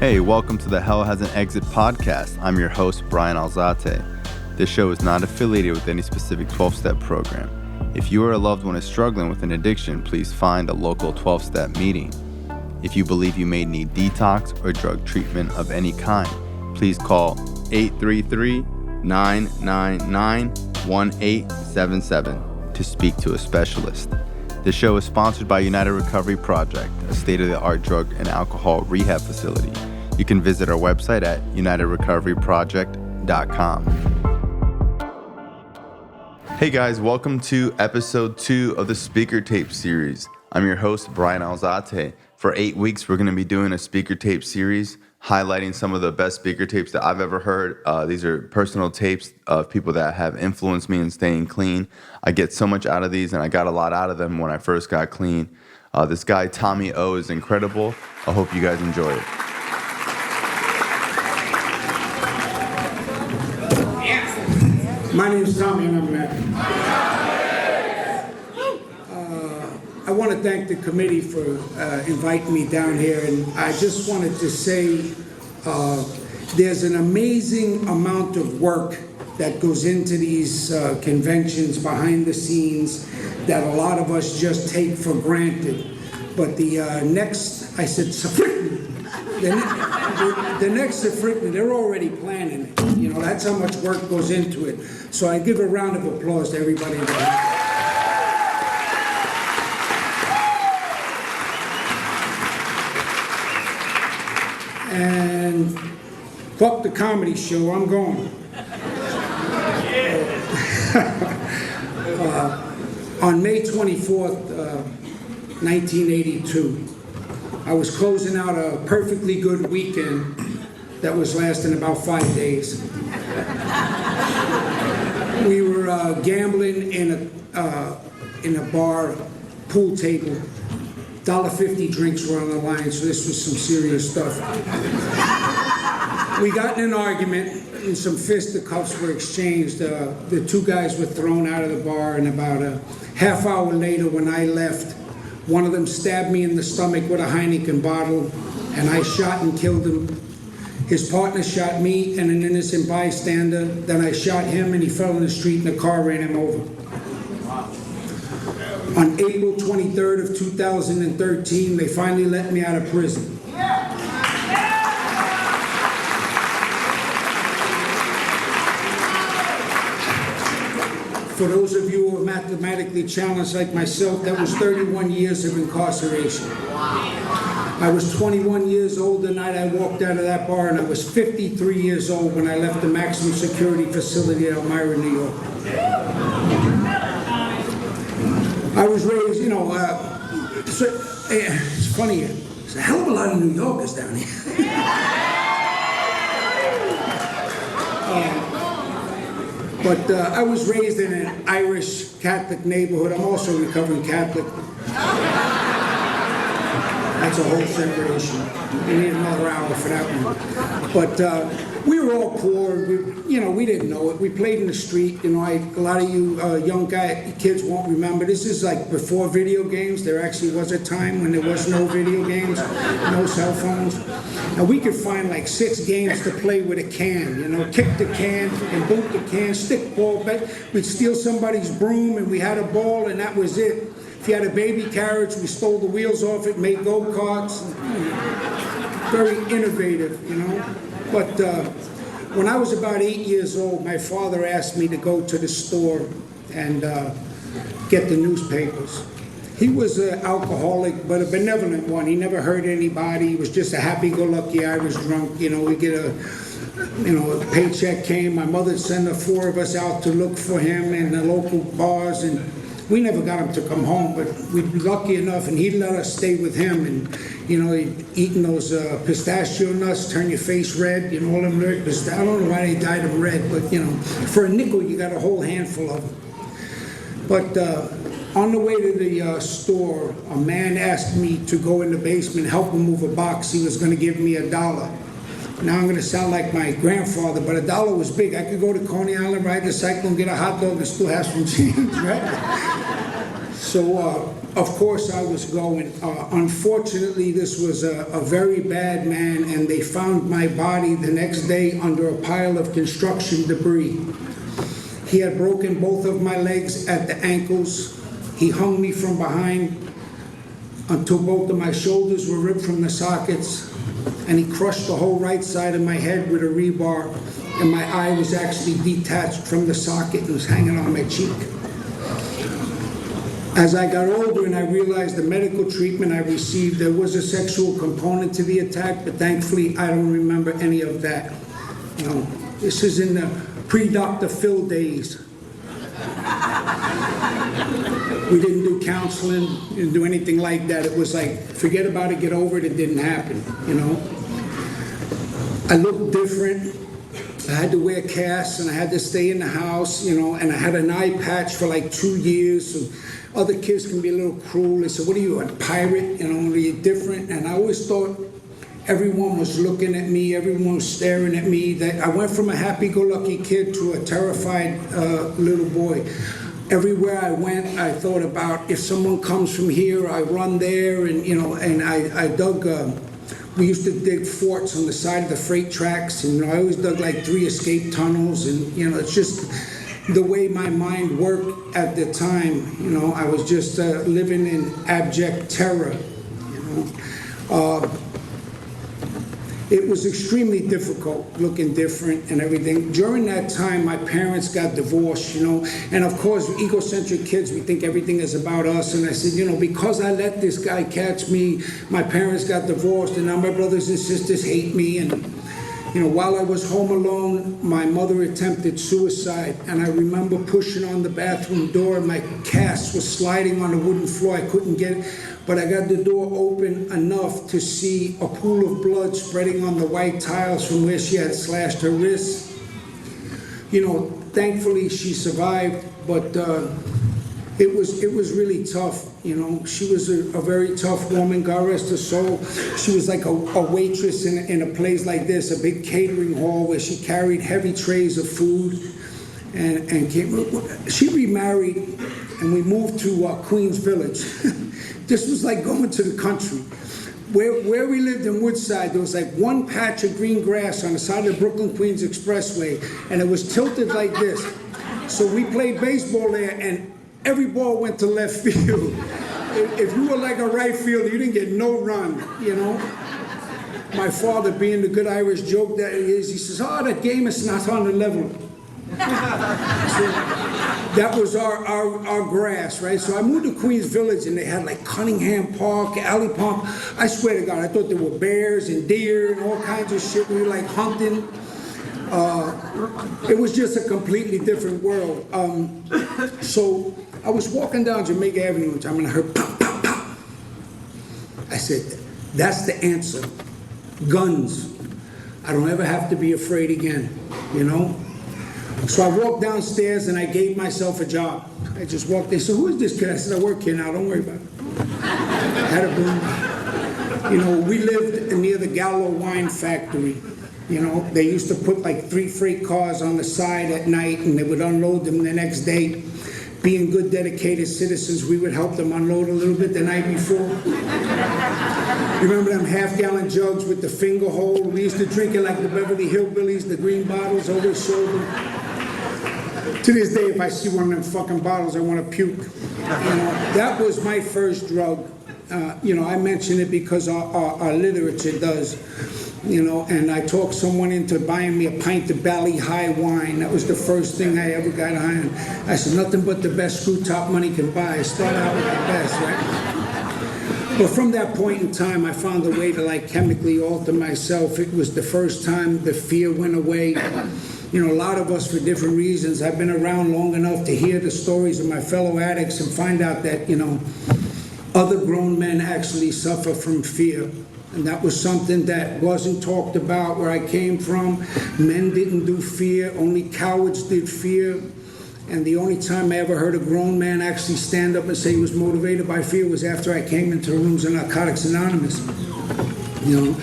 Hey, welcome to the Hell Has an Exit podcast. I'm your host, Bryan Alzate. This show is not affiliated with any specific 12-step program. If you or a loved one is struggling with an addiction, please find a local 12-step meeting. If you believe you may need detox or drug treatment of any kind, please call 833-999-1877 to speak to a specialist. This show is sponsored by United Recovery Project, a state-of-the-art drug and alcohol rehab facility. You can visit our website at unitedrecoveryproject.com. Hey guys, welcome to episode 2 of the Speaker Tape series. I'm your host, Bryan Alzate. For 8 weeks, we're going to be doing a speaker tape series highlighting some of the best speaker tapes that I've ever heard. These are personal tapes of people that have influenced me in staying clean. I get so much out of these, and I got a lot out of them when I first got clean. This guy, Tommy O, is incredible. I hope you guys enjoy it. My name is Tommy, and I'm American. I want to thank the committee for inviting me down here, and I just wanted to say there's an amazing amount of work that goes into these conventions behind the scenes that a lot of us just take for granted. But the next Safrikman, they're already planning it. You know, that's how much work goes into it. So I give a round of applause to everybody. And fuck the comedy show, I'm going. On May 24th, 1982, I was closing out a perfectly good weekend that was lasting about 5 days. We were gambling in a bar, pool table. $1.50 drinks were on the line, so this was some serious stuff. We got in an argument, and some fisticuffs were exchanged. The two guys were thrown out of the bar, and about a half hour later, when I left, one of them stabbed me in the stomach with a Heineken bottle, and I shot and killed him. His partner shot me and an innocent bystander. Then I shot him, and he fell in the street, and the car ran him over. On April 23rd of 2013, they finally let me out of prison. For those of you who are mathematically challenged like myself, that was 31 years of incarceration. I was 21 years old the night I walked out of that bar, and I was 53 years old when I left the maximum security facility at Elmira, New York. I was raised, it's funny, there's a hell of a lot of New Yorkers down here. But I was raised in an Irish Catholic neighborhood. I'm also a recovering Catholic. That's a whole separate issue. We need another hour for that one. But we were all poor. We didn't know it. We played in the street. A lot of you young kids won't remember. This is like before video games. There actually was a time when there was no video games, no cell phones. And we could find like 6 games to play with a can. Kick the can, and boot the can, stick ball. We'd steal somebody's broom, and we had a ball, and that was it. If you had a baby carriage, we stole the wheels off it, made go-karts. Very innovative, But when I was about 8 years old, my father asked me to go to the store and get the newspapers. He was an alcoholic, but a benevolent one. He never hurt anybody. He was just a happy-go-lucky Irish drunk. We get a paycheck came. My mother would send the 4 of us out to look for him in the local bars, and we never got him to come home, but we'd be lucky enough, and he'd let us stay with him. And, eating those pistachio nuts, turn your face red, all them red. I don't know why they dyed them red, but, for a nickel, you got a whole handful of them. But on the way to the store, a man asked me to go in the basement, help him move a box. He was going to give me $1. Now I'm going to sound like my grandfather, but $1 was big. I could go to Coney Island, ride the cycle, and get a hot dog and still have some change, right? So So, of course, I was going. Unfortunately, this was a very bad man, and they found my body the next day under a pile of construction debris. He had broken both of my legs at the ankles. He hung me from behind until both of my shoulders were ripped from the sockets, and he crushed the whole right side of my head with a rebar, and my eye was actually detached from the socket and was hanging on my cheek. As I got older and I realized the medical treatment I received, there was a sexual component to the attack, but thankfully I don't remember any of that. You know, this is in the pre-Dr. Phil days. We didn't do counseling, didn't do anything like that. It was like, forget about it, get over it, it didn't happen, you know. I looked different. I had to wear casts and I had to stay in the house, you know, and I had an eye patch for like 2 years. So other kids can be a little cruel. They said, what are you, a pirate? You know, are you different? And I always thought everyone was looking at me, everyone was staring at me. That I went from a happy-go-lucky kid to a terrified little boy. Everywhere I went, I thought about if someone comes from here, I run there, and you know, and I dug. We used to dig forts on the side of the freight tracks, and you know, I always dug like 3 escape tunnels, and you know, it's just the way my mind worked at the time. You know, I was just living in abject terror. You know. It was extremely difficult, looking different and everything. During that time, my parents got divorced, you know, and of course, egocentric kids, we think everything is about us. And I said, you know, because I let this guy catch me, my parents got divorced, and now my brothers and sisters hate me. And, you know, while I was home alone, my mother attempted suicide, and I remember pushing on the bathroom door, and my cast was sliding on the wooden floor. I couldn't get it. But I got the door open enough to see a pool of blood spreading on the white tiles from where she had slashed her wrists. You know, thankfully she survived, but it was really tough. You know, she was a very tough woman, God rest her soul. She was like a waitress in a place like this, a big catering hall where she carried heavy trays of food. And she remarried, and we moved to Queens Village. This was like going to the country. Where we lived in Woodside, there was like one patch of green grass on the side of the Brooklyn-Queens Expressway, and it was tilted like this. So we played baseball there, and every ball went to left field. If you were like a right fielder, you didn't get no run, you know? My father, being the good Irish joke that he is, he says, oh, that game is not on the level. So that was our grass, right? So I moved to Queens Village, and they had like Cunningham Park, Alley Park. I swear to God, I thought there were bears and deer and all kinds of shit. We were like hunting. It was just a completely different world. So I was walking down Jamaica Avenue one time, and I heard pop, pop, pop. I said, that's the answer. Guns. I don't ever have to be afraid again, you know? So I walked downstairs and I gave myself a job. I just walked there. So who is this kid? I said, I work here now. Don't worry about it. I had a boom. You know, we lived near the Gallo Wine Factory. You know, they used to put like 3 freight cars on the side at night, and they would unload them the next day. Being good, dedicated citizens, we would help them unload a little bit the night before. You remember them half-gallon jugs with the finger hole? We used to drink it like the Beverly Hillbillies, the green bottles, always showed them. To this day, if I see one of them fucking bottles, I want to puke. You know, that was my first drug. You know, I mention it because our literature does. You know, and I talked someone into buying me a pint of Bally High wine. That was the first thing I ever got high on. I said, nothing but the best screw top money can buy. Start out with the best, right? But from that point in time, I found a way to like chemically alter myself. It was the first time the fear went away. You know, a lot of us, for different reasons, I've been around long enough to hear the stories of my fellow addicts and find out that, you know, other grown men actually suffer from fear. And that was something that wasn't talked about where I came from. Men didn't do fear, only cowards did fear. And the only time I ever heard a grown man actually stand up and say he was motivated by fear was after I came into the rooms of Narcotics Anonymous. You know,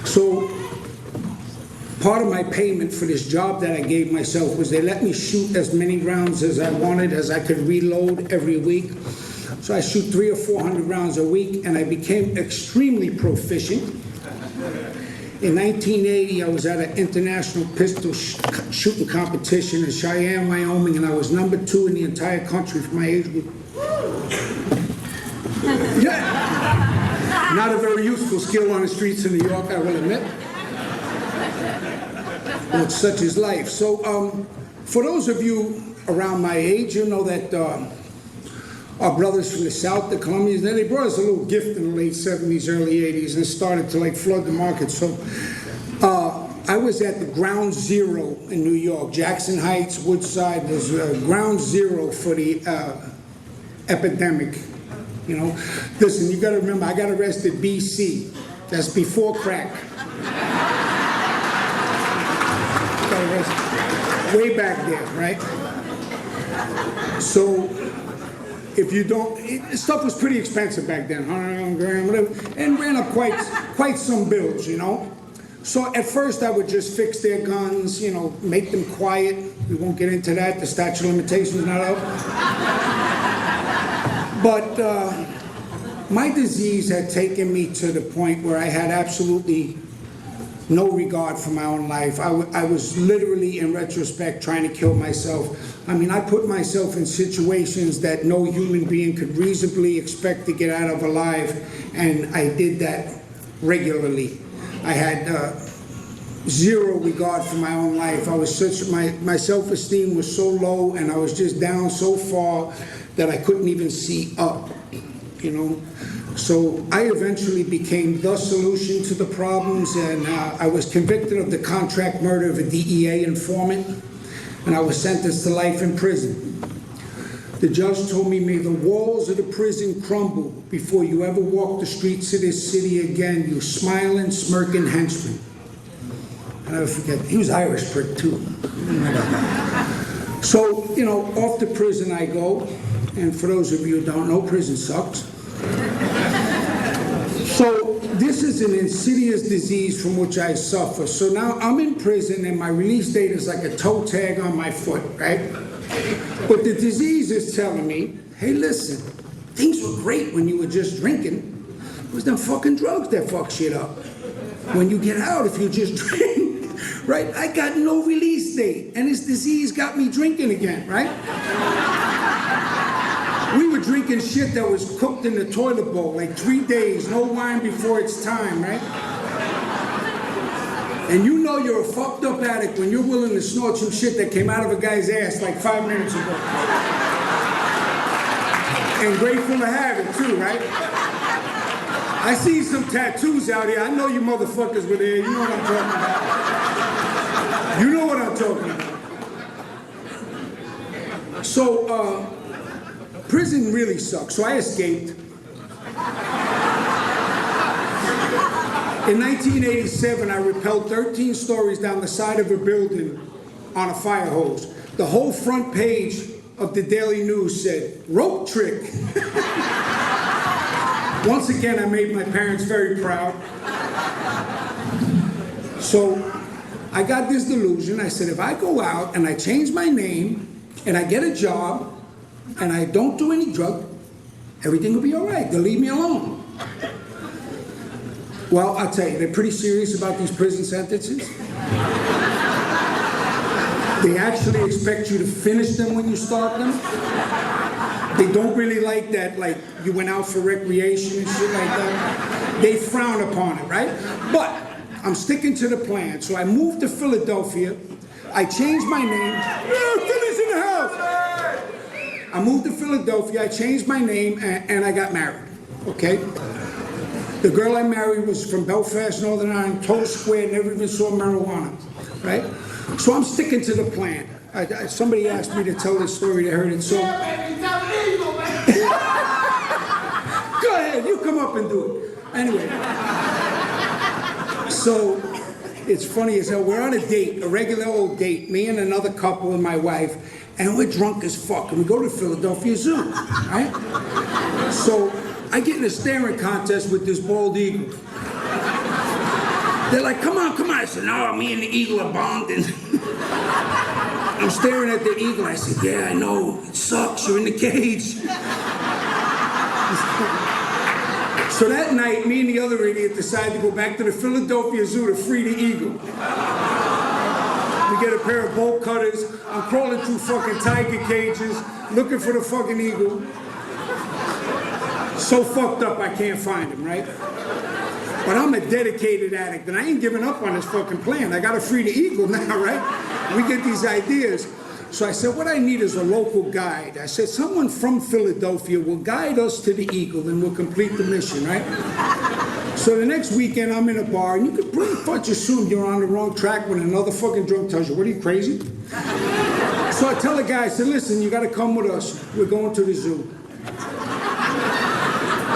so part of my payment for this job that I gave myself was they let me shoot as many rounds as I wanted, as I could reload every week. So I shoot 300 or 400 rounds a week, and I became extremely proficient. In 1980, I was at an international pistol shooting competition in Cheyenne, Wyoming, and I was number 2 in the entire country for my age group. Yeah. Not a very useful skill on the streets of New York, I will admit. But such is life. So, for those of you around my age, you know that our brothers from the South, the Colombians, they brought us a little gift in the late 70s, early 80s, and started to like flood the market. So I was at the ground zero in New York, Jackson Heights, Woodside. There's ground zero for the epidemic. You know, listen, you got to remember, I got arrested BC. That's before crack. Got arrested way back there, right? So if you don't, stuff was pretty expensive back then, 100 grand, whatever, and ran up quite some bills, you know. So at first I would just fix their guns, you know, make them quiet. We won't get into that. The statute of limitations is not up. But my disease had taken me to the point where I had absolutely no regard for my own life. I was literally, in retrospect, trying to kill myself. I mean, I put myself in situations that no human being could reasonably expect to get out of alive, and I did that regularly. I had zero regard for my own life. I was my self-esteem was so low, and I was just down so far that I couldn't even see up, you know. So I eventually became the solution to the problems, and I was convicted of the contract murder of a DEA informant, and I was sentenced to life in prison. The judge told me, may the walls of the prison crumble before you ever walk the streets of this city again, you smiling, smirking henchman. I'll never forget, he was Irish prick too. So, you know, off to prison I go, and for those of you who don't know, prison sucks. So this is an insidious disease from which I suffer. So now I'm in prison, and my release date is like a toe tag on my foot, right? But the disease is telling me, hey, listen, things were great when you were just drinking. It was them fucking drugs that fuck shit up. When you get out, if you just drink, right? I got no release date, and this disease got me drinking again, right? We were drinking shit that was cooked in the toilet bowl, like 3 days, no wine before it's time, right? And you know you're a fucked up addict when you're willing to snort some shit that came out of a guy's ass like 5 minutes ago. And grateful to have it too, right? I see some tattoos out here. I know you motherfuckers were there. You know what I'm talking about. You know what I'm talking about. So, prison really sucks. So I escaped. In 1987, I rappelled 13 stories down the side of a building on a fire hose. The whole front page of the Daily News said, rope trick. Once again, I made my parents very proud. So I got this delusion. I said, if I go out and I change my name and I get a job and I don't do any drug, everything will be all right. They'll leave me alone. Well, I'll tell you, they're pretty serious about these prison sentences. They actually expect you to finish them when you start them. They don't really like that, like you went out for recreation and shit like that. They frown upon it, right? But I'm sticking to the plan. So I moved to Philadelphia. I changed my name. Yeah, Philly's in the house. I moved to Philadelphia. I changed my name, and I got married, okay? The girl I married was from Belfast, Northern Ireland, total square, never even saw marijuana, right? So I'm sticking to the plan. Somebody asked me to tell this story, they heard it, so... Go ahead, you come up and do it. Anyway. So, it's funny as hell. We're on a date, a regular old date, me and another couple and my wife, and we're drunk as fuck, and we go to Philadelphia Zoo, right? So, I get in a staring contest with this bald eagle. They're like, come on, come on. I said, no, me and the eagle are bonding. I'm staring at the eagle. I said, yeah, I know. It sucks. You're in the cage. So that night, me and the other idiot decided to go back to the Philadelphia Zoo to free the eagle. We get a pair of bolt cutters. I'm crawling through fucking tiger cages, looking for the fucking eagle. So fucked up I can't find him, right? But I'm a dedicated addict, and I ain't giving up on this fucking plan. I gotta free the eagle now, right? We get these ideas. So I said, what I need is a local guide. I said, someone from Philadelphia will guide us to the eagle, and we'll complete the mission, right? So the next weekend, I'm in a bar, and you could pretty much assume you're on the wrong track when another fucking drunk tells you, what are you, crazy? So I tell the guy, I said, listen, you gotta come with us. We're going to the zoo.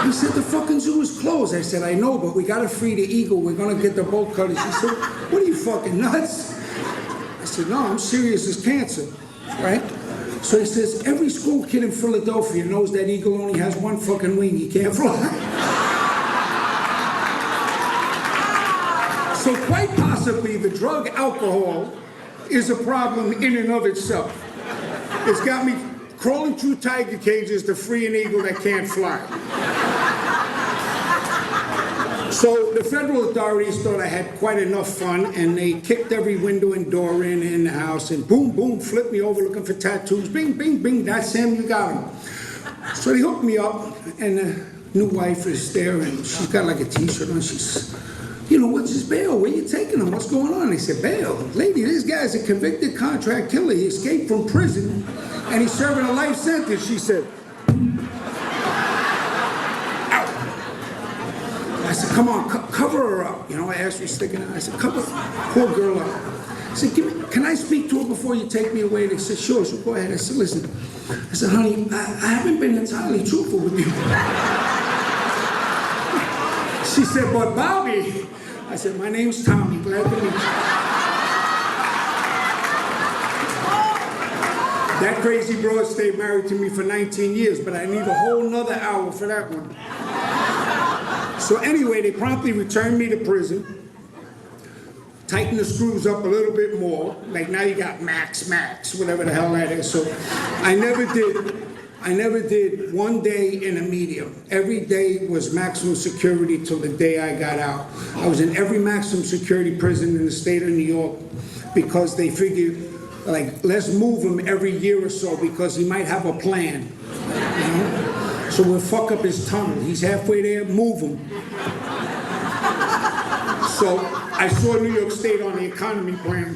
He said, the fucking zoo is closed. I said, I know, but we gotta free the eagle. We're gonna get the bolt cutters. He said, what are you, fucking nuts? I said, no, I'm serious as cancer, right? So he says, every school kid in Philadelphia knows that eagle only has one fucking wing. He can't fly. So quite possibly the drug alcohol is a problem in and of itself. It's got me crawling through tiger cages to free an eagle that can't fly. So the federal authorities thought I had quite enough fun, and they kicked every window and door in the house, and boom, boom, flipped me over looking for tattoos. Bing, bing, bing, that's him, you got him. So they hooked me up, and the new wife is there, and she's got like a t-shirt on. She's, you know, what's his bail? Where you taking him? What's going on? They said, bail? Lady, this guy's a convicted contract killer. He escaped from prison, and he's serving a life sentence. She said, I said, come on, cover her up. You know, I asked her sticking out. I said, cover poor girl up. I said, can I speak to her before you take me away? They said, sure, so go ahead. I said, listen. I said, honey, I haven't been entirely truthful with you. She said, but Bobby. I said, my name's Tommy. Glad to meet you. That crazy broad stayed married to me for 19 years, but I need a whole nother hour for that one. So anyway, they promptly returned me to prison, tightened the screws up a little bit more, like now you got max, whatever the hell that is. So I never did one day in a medium. Every day was maximum security till the day I got out. I was in every maximum security prison in the state of New York because they figured, like, let's move him every year or so because he might have a plan, you know? So we'll fuck up his tunnel. He's halfway there, move him. So I saw New York State on the economy plan.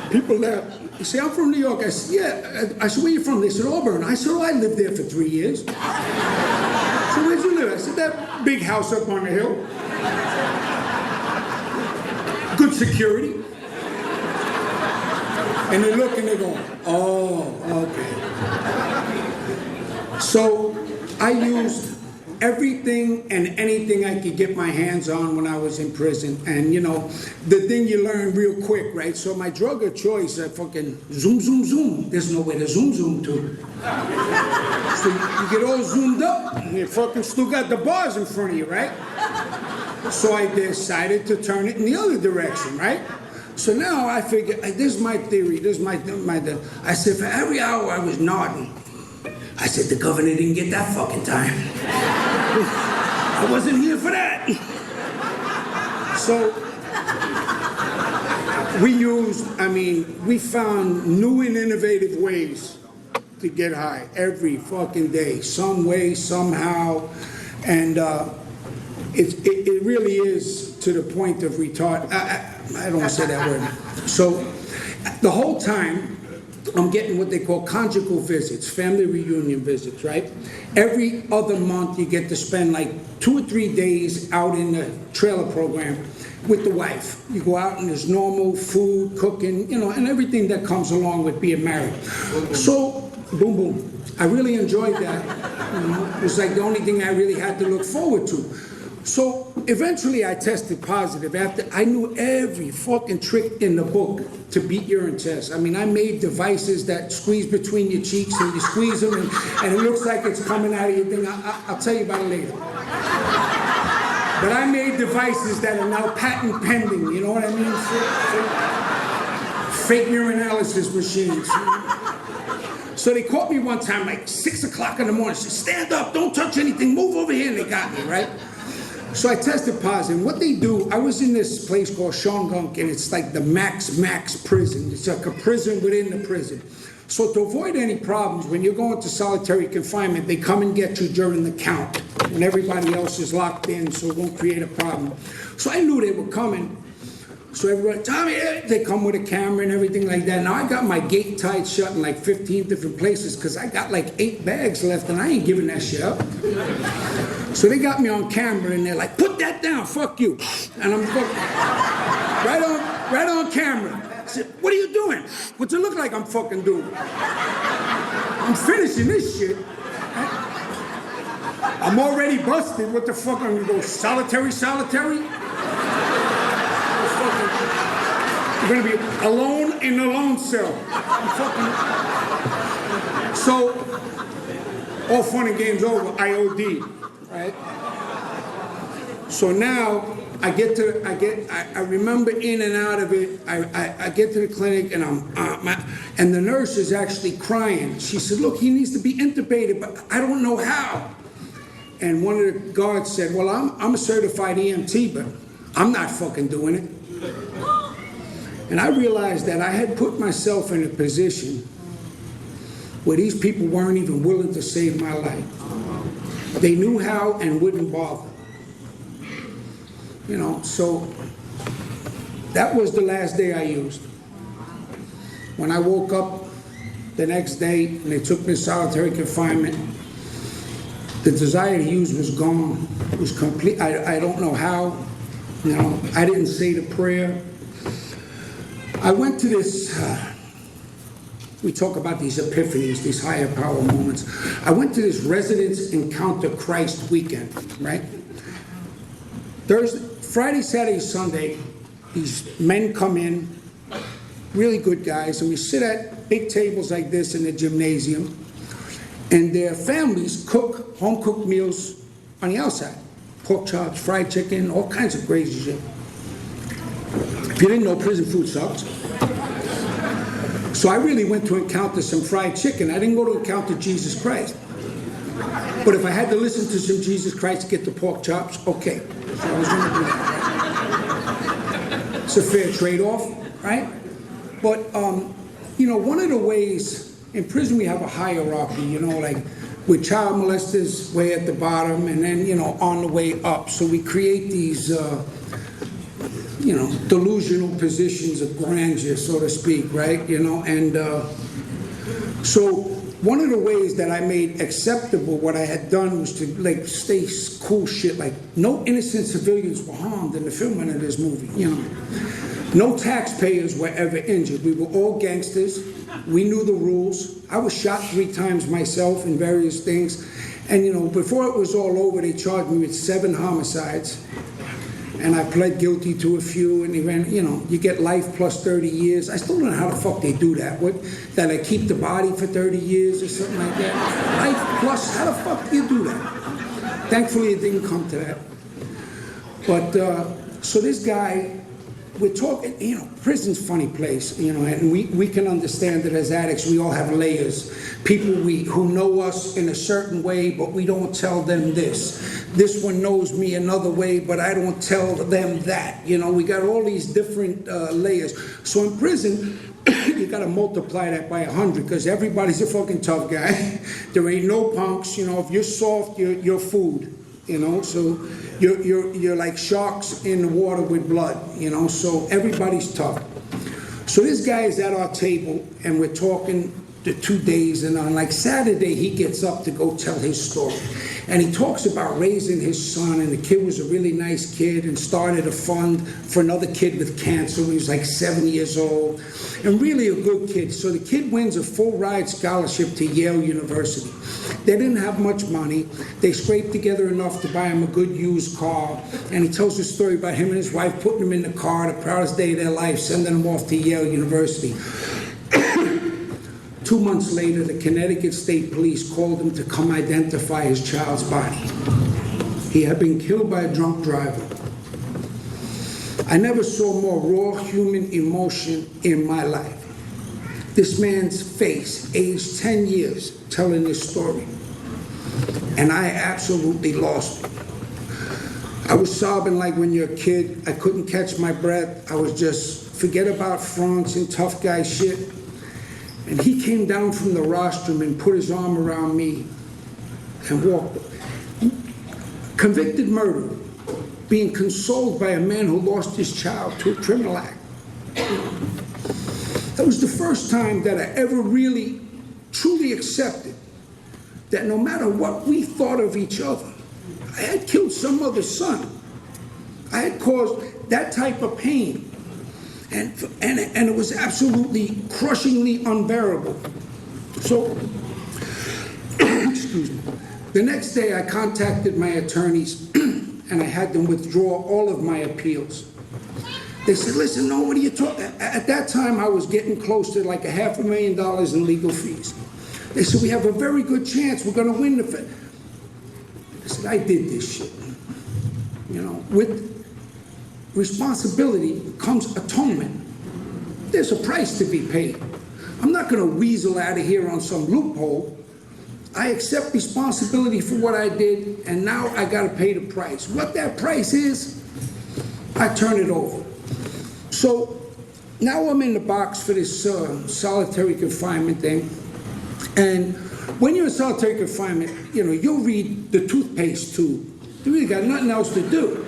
People laughed. He said, I'm from New York. I said, yeah. I said, where you from? They said, Auburn. I said, oh, I lived there for 3 years. So where'd you live? I said, that big house up on the hill. Good security. And they look and they go, oh, okay. So I used everything and anything I could get my hands on when I was in prison. And you know, the thing you learn real quick, right? So my drug of choice, I fucking zoom. There's nowhere to zoom to. So you get all zoomed up and you fucking still got the bars in front of you, right? So I decided to turn it in the other direction, right? So now I figured, this is my theory, I said, for every hour I was nodding, I said, the governor didn't get that fucking time. I wasn't here for that. So we found new and innovative ways to get high every fucking day, some way, somehow. And it really is to the point of retard. I don't want to say that word. So the whole time, I'm getting what they call conjugal visits, family reunion visits, right? Every other month you get to spend like 2 or 3 days out in the trailer program with the wife. You go out and there's normal food, cooking, you know, and everything that comes along with being married. So, boom. I really enjoyed that. You know, it was like the only thing I really had to look forward to. So eventually I tested positive after I knew every fucking trick in the book to beat urine tests. I mean, I made devices that squeeze between your cheeks and you squeeze them and it looks like it's coming out of your thing. I'll tell you about it later. But I made devices that are now patent pending, you know what I mean? Fake urinalysis machines. So they caught me one time, like 6 o'clock in the morning. Said, stand up, don't touch anything, move over here, and they got me, right? So I tested positive. What they do, I was in this place called Shongunk, and it's like the max prison. It's like a prison within the prison. So to avoid any problems, when you're going to solitary confinement, they come and get you during the count, when everybody else is locked in, so it won't create a problem. So I knew they were coming. So everybody, Tommy, they come with a camera and everything like that. Now I got my gate tied shut in like 15 different places because I got like 8 bags left and I ain't giving that shit up. So they got me on camera and they're like, put that down, fuck you. And I'm right on camera. I said, what are you doing? What's it look like I'm fucking doing? I'm finishing this shit. I'm already busted. What the fuck? I'm gonna go solitary? You're gonna be alone in a lone cell. So, all fun and games over, I OD'd, right? So now, I remember in and out of it, I get to the clinic and and the nurse is actually crying. She said, look, he needs to be intubated, but I don't know how. And one of the guards said, well, I'm a certified EMT, but I'm not fucking doing it. And I realized that I had put myself in a position where these people weren't even willing to save my life. They knew how and wouldn't bother. You know, so that was the last day I used. When I woke up the next day and they took me to solitary confinement, the desire to use was gone. It was complete. I don't know how. You know, I didn't say the prayer. I went to this, we talk about these epiphanies, these higher power moments. I went to this Residents Encounter Christ weekend, right? Friday, Saturday, Sunday, these men come in, really good guys, and we sit at big tables like this in the gymnasium, and their families cook home-cooked meals on the outside. Pork chops, fried chicken, all kinds of crazy shit. If you didn't know, prison food sucks. So I really went to encounter some fried chicken. I didn't go to encounter Jesus Christ. But if I had to listen to some Jesus Christ to get the pork chops, okay. So I was going to do that. Right? It's a fair trade-off, right? But, you know, one of the ways, in prison we have a hierarchy, you know, like with child molesters way at the bottom and then, you know, on the way up. So we create these, you know, delusional positions of grandeur, so to speak, right? You know, and so one of the ways that I made acceptable what I had done was to, like, stay cool shit, like no innocent civilians were harmed in the filming of this movie, you know. No taxpayers were ever injured. We were all gangsters. We knew the rules. I was shot 3 times myself in various things. And, you know, before it was all over, they charged me with 7 homicides. And I pled guilty to a few, and even, you know, you get life plus 30 years. I still don't know how the fuck they do that. That I keep the body for 30 years or something like that? Life plus, how the fuck do you do that? Thankfully, it didn't come to that. But, so this guy, we're talking, you know, prison's a funny place, you know, and we can understand that as addicts, we all have layers. People who know us in a certain way, but we don't tell them this. This one knows me another way, but I don't tell them that. You know, we got all these different layers. So in prison, you got to multiply that by 100 because everybody's a fucking tough guy. There ain't no punks. You know, if you're soft, you're food. You know, so you're like sharks in the water with blood. You know, so everybody's tough. So this guy is at our table, and we're talking the 2 days, and on like Saturday, he gets up to go tell his story. And he talks about raising his son, and the kid was a really nice kid and started a fund for another kid with cancer. He was like 7 years old and really a good kid. So the kid wins a full ride scholarship to Yale University. They didn't have much money. They scraped together enough to buy him a good used car. And he tells a story about him and his wife putting him in the car, the proudest day of their life, sending him off to Yale University. 2 months later, the Connecticut State Police called him to come identify his child's body. He had been killed by a drunk driver. I never saw more raw human emotion in my life. this man's face, aged 10 years, telling this story. And I absolutely lost it. I was sobbing like when you're a kid. I couldn't catch my breath. I was just, forget about France and tough guy shit. And he came down from the rostrum and put his arm around me and walked. Convicted murderer, being consoled by a man who lost his child to a criminal act. That was the first time that I ever really, truly accepted that no matter what we thought of each other, I had killed some other's son. I had caused that type of pain. And it was absolutely crushingly unbearable. So, excuse me. The next day I contacted my attorneys and I had them withdraw all of my appeals. They said, listen, no, what are you talking? At that time I was getting close to like $500,000 in legal fees. They said, we have a very good chance we're gonna win the I said, I did this shit. You know, with responsibility comes atonement. There's a price to be paid. I'm not gonna weasel out of here on some loophole. I accept responsibility for what I did, and now I gotta pay the price. What that price is, I turn it over. So now I'm in the box for this solitary confinement thing, and when you're in solitary confinement, you know, you'll read the toothpaste tube. You really got nothing else to do.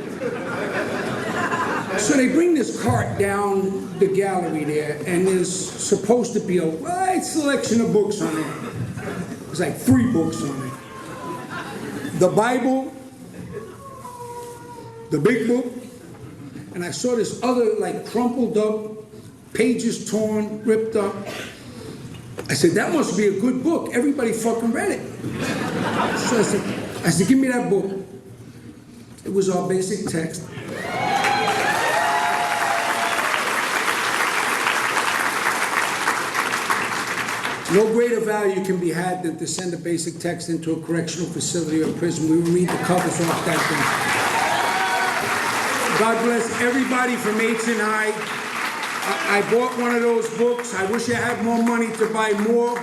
So they bring this cart down the gallery there, and there's supposed to be a wide selection of books on it. There's like 3 books on it. The Bible, the big book, and I saw this other like crumpled up, pages torn, ripped up. I said, that must be a good book. Everybody fucking read it. So I said, give me that book. It was our basic text. No greater value can be had than to send a basic text into a correctional facility or prison. We will read the covers off that thing. God bless everybody from H&I. I bought one of those books. I wish I had more money to buy more.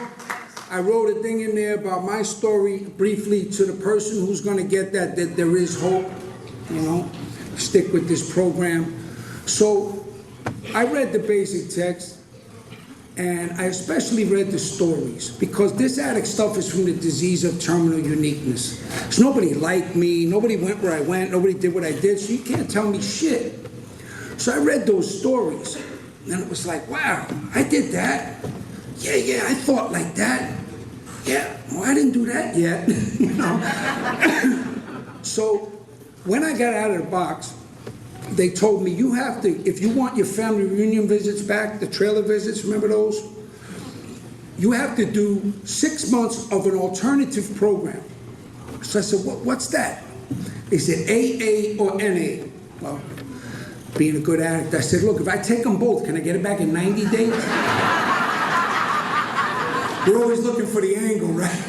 I wrote a thing in there about my story briefly to the person who's going to get that there is hope, you know, stick with this program. So I read the basic text, and I especially read the stories, because this addict stuff is from the disease of terminal uniqueness. So nobody liked me, nobody went where I went, nobody did what I did, so you can't tell me shit. So I read those stories. And it was like, wow, I did that. Yeah, I thought like that. Yeah, well, I didn't do that yet. You know? So when I got out of the box, they told me, you have to, if you want your family reunion visits back, the trailer visits, remember those? You have to do 6 months of an alternative program. So I said, what's that? They said AA or NA. Well, being a good addict, I said, look, if I take them both, can I get it back in 90 days? We're always looking for the angle, right?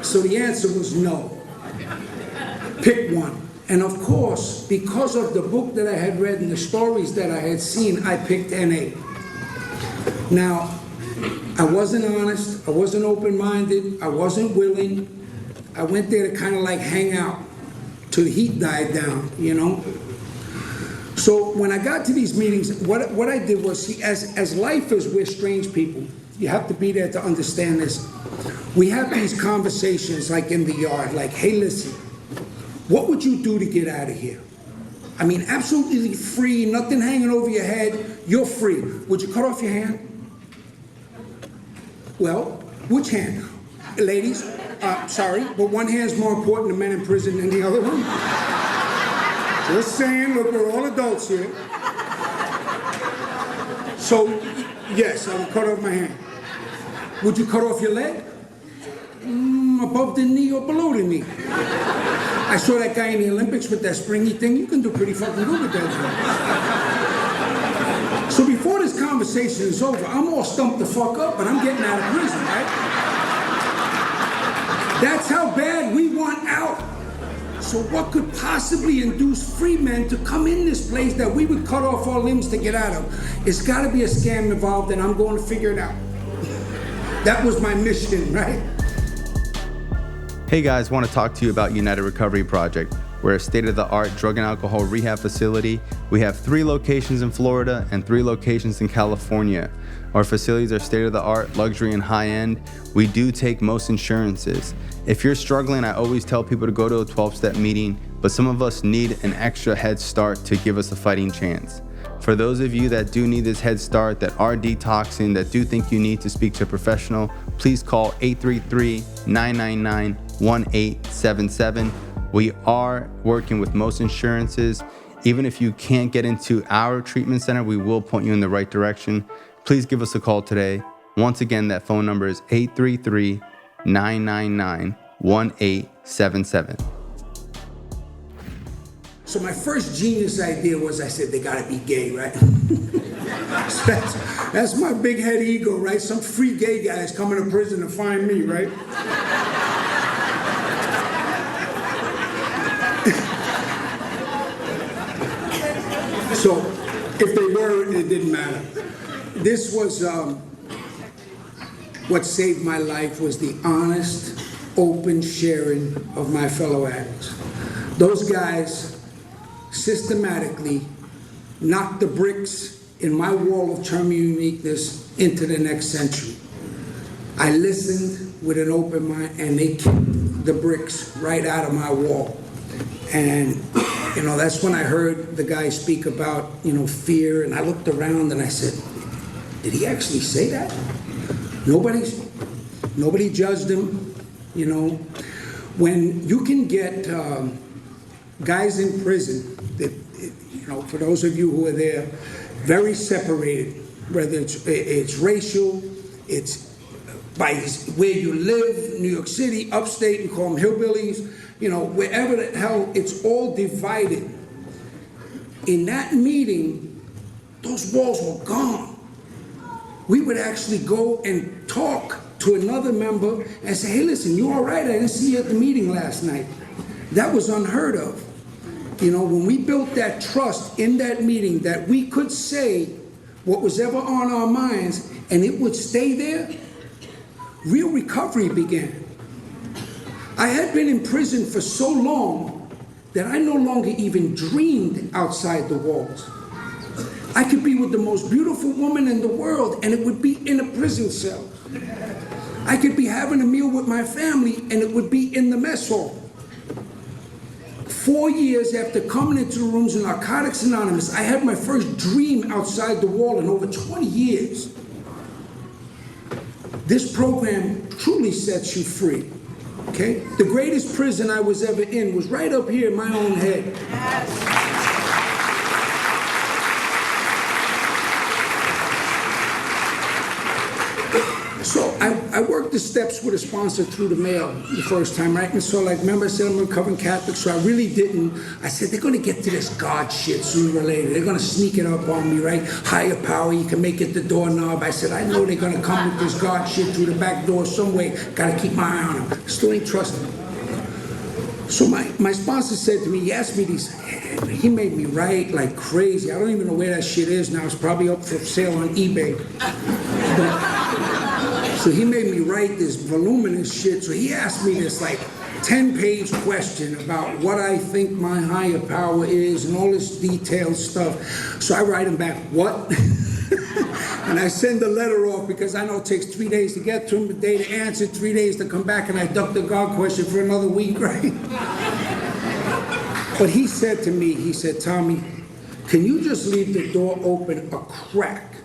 So the answer was no. Pick one. And of course, because of the book that I had read and the stories that I had seen, I picked NA. Now, I wasn't honest, I wasn't open-minded, I wasn't willing. I went there to kind of like hang out till the heat died down, you know? So when I got to these meetings, what I did was, see, as lifers, we're strange people. You have to be there to understand this. We have these conversations like in the yard, like, hey, listen, what would you do to get out of here? I mean, absolutely free, nothing hanging over your head, you're free. Would you cut off your hand? Well, which hand? Ladies, sorry, but one hand's more important to men in prison than the other one. Just saying, look, we're all adults here. So, yes, I would cut off my hand. Would you cut off your leg? Above the knee or below the knee? I saw that guy in the Olympics with that springy thing. You can do pretty fucking good with that thing. So before this conversation is over, I'm all stumped the fuck up, but I'm getting out of prison, right? That's how bad we want out. So what could possibly induce free men to come in this place that we would cut off our limbs to get out of? It's got to be a scam involved, and I'm going to figure it out. That was my mission, right? Hey guys, want to talk to you about United Recovery Project. We're a state-of-the-art drug and alcohol rehab facility. We have 3 locations in Florida and 3 locations in California. Our facilities are state-of-the-art, luxury, and high-end. We do take most insurances. If you're struggling, I always tell people to go to a 12-step meeting, but some of us need an extra head start to give us a fighting chance. For those of you that do need this head start, that are detoxing, that do think you need to speak to a professional, please call 833-999-1877. We are working with most insurances. Even if you can't get into our treatment center, we will point you in the right direction. Please give us a call today. Once again, that phone number is 833-999-1877. So my first genius idea was, I said, they gotta be gay, right? So that's my big head ego, right? Some free gay guy is coming to prison to find me, right? So if they were, it didn't matter. This was what saved my life, was the honest, open sharing of my fellow addicts. Those guys systematically knocked the bricks in my wall of term uniqueness into the next century. I listened with an open mind, and they kicked the bricks right out of my wall. And that's when I heard the guy speak about, fear, and I looked around and I said, did he actually say that? Nobody judged him, When you can get guys in prison that, for those of you who are there, very separated, whether it's racial, it's by where you live, New York City, upstate, and call them hillbillies, wherever the hell, it's all divided. In that meeting, those walls were gone. We would actually go and talk to another member and say, hey, listen, you all right? I didn't see you at the meeting last night. That was unheard of. When we built that trust in that meeting, that we could say what was ever on our minds and it would stay there, real recovery began. I had been in prison for so long that I no longer even dreamed outside the walls. I could be with the most beautiful woman in the world and it would be in a prison cell. I could be having a meal with my family and it would be in the mess hall. 4 years after coming into the rooms of Narcotics Anonymous, I had my first dream outside the wall in over 20 years. This program truly sets you free, okay? The greatest prison I was ever in was right up here in my own head. So I worked the steps with a sponsor through the mail the first time, right? And so, remember I said I'm a recovering Catholic, so I really didn't. I said, they're going to get to this God shit sooner or later. They're going to sneak it up on me, right? Higher power, you can make it the doorknob. I said, I know they're going to come with this God shit through the back door some way. Got to keep my eye on them. Still ain't trusting them. So my sponsor said to me, he asked me these, he made me write like crazy. I don't even know where that shit is now. It's probably up for sale on eBay. So he made me write this voluminous shit. So he asked me this 10-page question about what I think my higher power is and all this detailed stuff. So I write him back, what? And I send the letter off because I know it takes 3 days to get to him, a day to answer, 3 days to come back, and I duck the God question for another week, right? But he said to me, he said, Tommy, can you just leave the door open a crack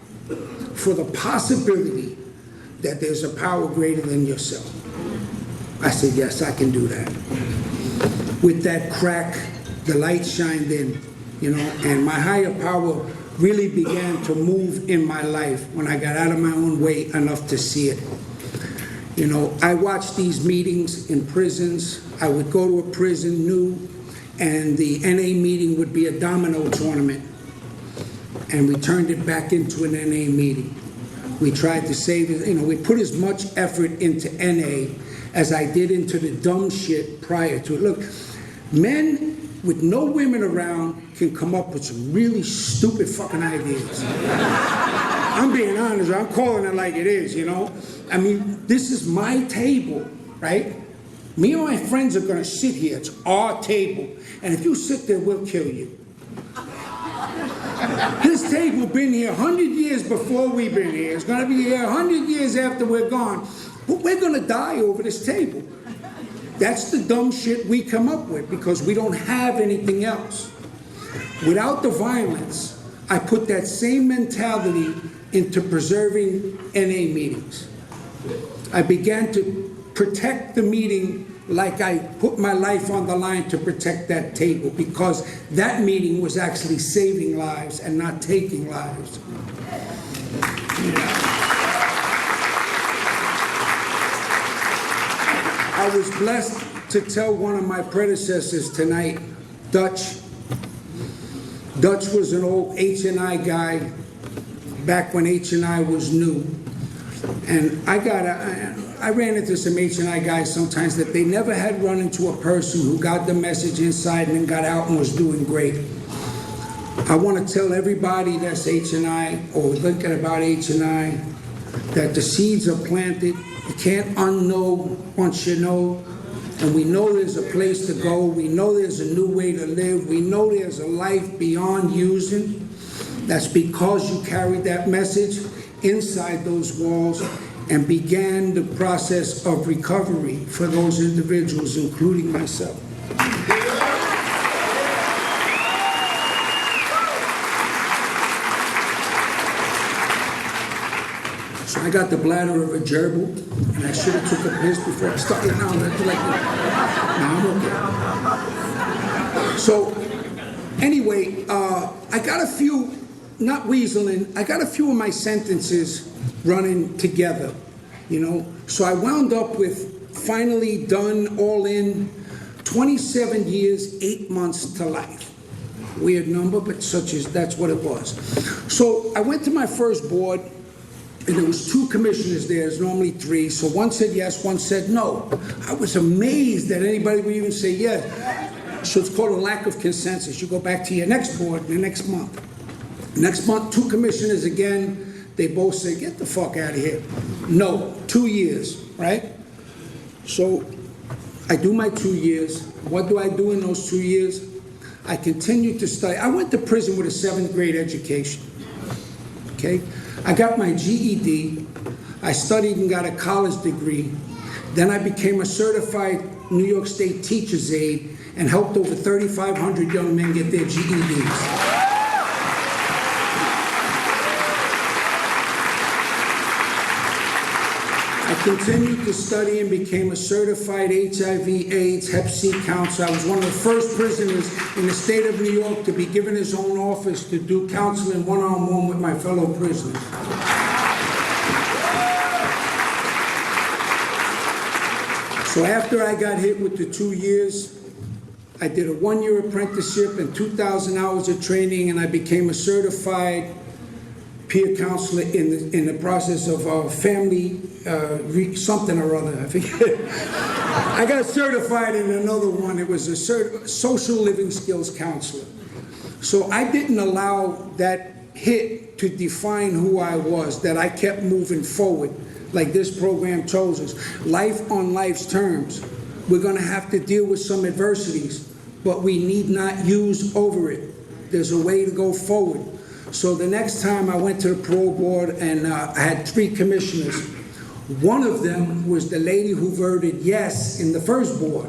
for the possibility that there's a power greater than yourself? I said, yes, I can do that. With that crack, the light shined in, and my higher power really began to move in my life when I got out of my own way enough to see it. I watched these meetings in prisons. I would go to a prison new, and the NA meeting would be a domino tournament. And we turned it back into an NA meeting. We tried to save it, we put as much effort into NA as I did into the dumb shit prior to it. Look, Men with no women around can come up with some really stupid fucking ideas. I'm being honest, I'm calling it like it is, you know? I mean, this is my table, right? Me and my friends are gonna sit here, it's our table. And if you sit there, we'll kill you. This table been here 100 years before we've been here. It's gonna be here 100 years after we're gone. But we're gonna die over this table. That's the dumb shit we come up with because we don't have anything else. Without the violence, I put that same mentality into preserving NA meetings. I began to protect the meeting like I put my life on the line to protect that table because that meeting was actually saving lives and not taking lives. I was blessed to tell one of my predecessors tonight, Dutch. Dutch was an old H&I guy back when H&I was new. And I ran into some H&I guys sometimes that they never had run into a person who got the message inside and then got out and was doing great. I want to tell everybody that's H&I or thinking about H&I that the seeds are planted. You can't unknow once you know. And we know there's a place to go. We know there's a new way to live. We know there's a life beyond using. That's because you carried that message inside those walls and began the process of recovery for those individuals, including myself. So I got the bladder of a gerbil, and I should have took a piss before I started. Now I'm okay. So anyway, I got a few, not weaseling, I got a few of my sentences running together, you know. So I wound up with finally done, all in, 27 years, 8 months to life. Weird number, but that's what it was. So I went to my first board, and there was 2 commissioners there. There's normally 3. So one said yes, one said no. I was amazed that anybody would even say yes. So it's called a lack of consensus. You go back to your next board the next month. Next month, 2 commissioners again. They both say, get the fuck out of here. No, 2 years, right? So I do my 2 years. What do I do in those 2 years? I continue to study. I went to prison with a 7th grade education, okay? I got my GED. I studied and got a college degree. Then I became a certified New York State teacher's aide and helped over 3,500 young men get their GEDs. I continued to study and became a certified HIV/AIDS Hep C counselor. I was one of the first prisoners in the state of New York to be given his own office to do counseling one-on-one with my fellow prisoners. So after I got hit with the 2 years, I did a 1-year apprenticeship and 2,000 hours of training, and I became a certified peer counselor in the process of family something or other. I forget. I got certified in another one. It was a social living skills counselor. So I didn't allow that hit to define who I was, that I kept moving forward like this program tells us. Life on life's terms. We're going to have to deal with some adversities, but we need not use over it. There's a way to go forward. So the next time I went to the parole board and I had 3 commissioners. One of them was the lady who voted yes in the first board.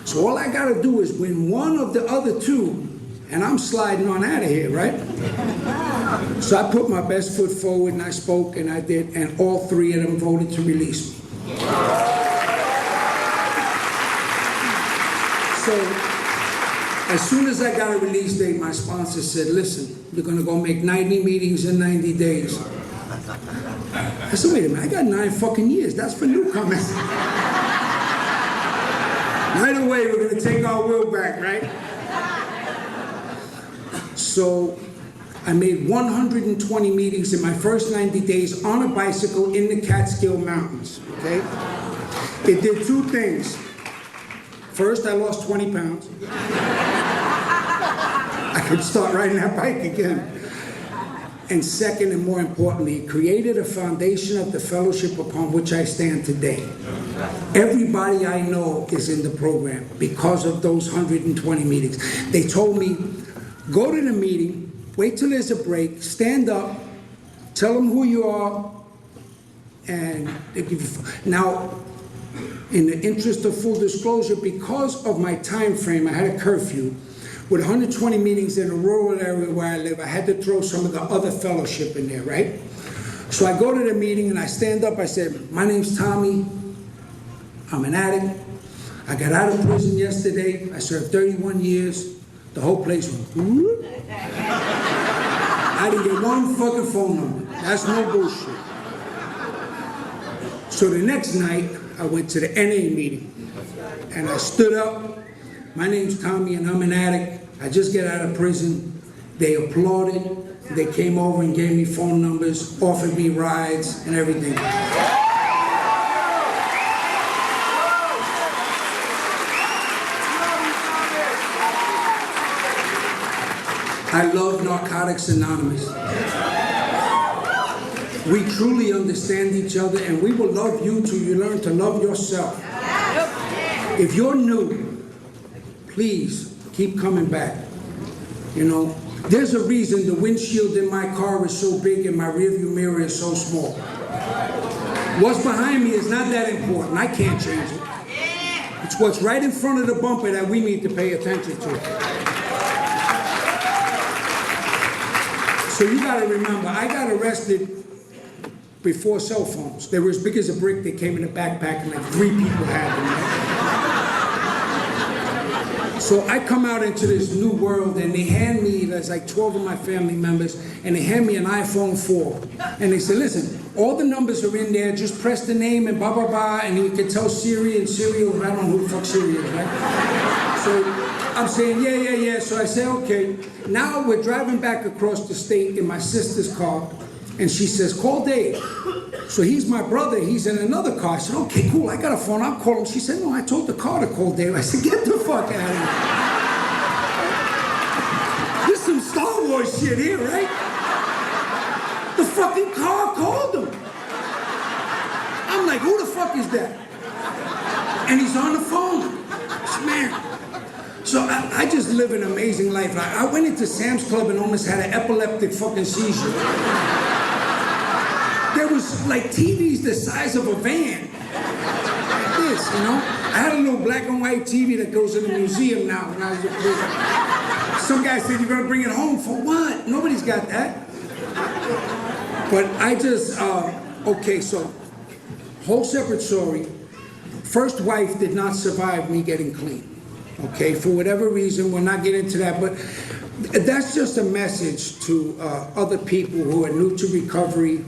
So all I got to do is win one of the other 2, and I'm sliding on out of here, right? So I put my best foot forward, and I spoke, and I did, and all 3 of them voted to release me. So as soon as I got a release date, my sponsor said, listen, you're going to go make 90 meetings in 90 days. I said, wait a minute, I got 9 fucking years. That's for newcomers. Right away, we're going to take our will back, right? So I made 120 meetings in my first 90 days on a bicycle in the Catskill Mountains, okay? It did 2 things. First, I lost 20 pounds. I could start riding that bike again. And second, and more importantly, it created a foundation of the fellowship upon which I stand today. Everybody I know is in the program because of those 120 meetings. They told me, go to the meeting, wait till there's a break, stand up, tell them who you are, and they give you. Now, in the interest of full disclosure, because of my time frame, I had a curfew. With 120 meetings in a rural area where I live, I had to throw some of the other fellowship in there, right? So I go to the meeting and I stand up, I said, my name's Tommy, I'm an addict. I got out of prison yesterday, I served 31 years. The whole place went, whoop. I didn't get one fucking phone number. That's no bullshit. So the next night, I went to the NA meeting and I stood up. My name's Tommy and I'm an addict. I just get out of prison. They applauded. They came over and gave me phone numbers, offered me rides and everything. I love Narcotics Anonymous. We truly understand each other and we will love you till you learn to love yourself. If you're new, please keep coming back. You know, there's a reason the windshield in my car is so big and my rearview mirror is so small. What's behind me is not that important. I can't change it. It's what's right in front of the bumper that we need to pay attention to. So you got to remember, I got arrested before cell phones. They were as big as a brick. They came in a backpack and like 3 people had them. So I come out into this new world and they hand me, there's like 12 of my family members, and they hand me an iPhone 4. And they say, listen, all the numbers are in there, just press the name and blah, blah, blah, and you can tell Siri, and Siri, I don't know who the fuck Siri is, right? So I'm saying, yeah. So I say, okay. Now we're driving back across the state in my sister's car, and she says, call Dave. So he's my brother, he's in another car. I said, okay, cool, I got a phone, I'll call him. She said, no, I told the car to call Dave. I said, get the fuck out of here. This is some Star Wars shit here, right? The fucking car called him. I'm like, who the fuck is that? And he's on the phone. Man. So I just live an amazing life. I went into Sam's Club and almost had an epileptic fucking seizure. There was like TVs the size of a van. Like this, you know? I had a little black and white TV that goes in the museum now when I was a kid. Some guy said, you're gonna bring it home for what? Nobody's got that. But I just, okay, so, whole separate story. First wife did not survive me getting clean. Okay, for whatever reason, we'll not get into that, but that's just a message to other people who are new to recovery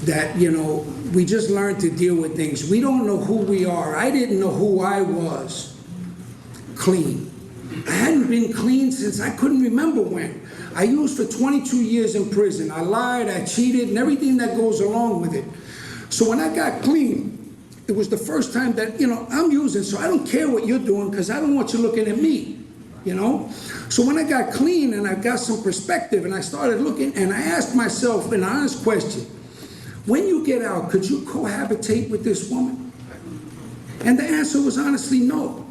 that, you know, we just learn to deal with things. We don't know who we are. I didn't know who I was clean. I hadn't been clean since I couldn't remember when. I used for 22 years in prison. I lied, I cheated, and everything that goes along with it. So when I got clean, it was the first time that, you know, I'm using, so I don't care what you're doing because I don't want you looking at me, you know? So when I got clean and I got some perspective and I started looking and I asked myself an honest question, when you get out, could you cohabitate with this woman? And the answer was honestly no.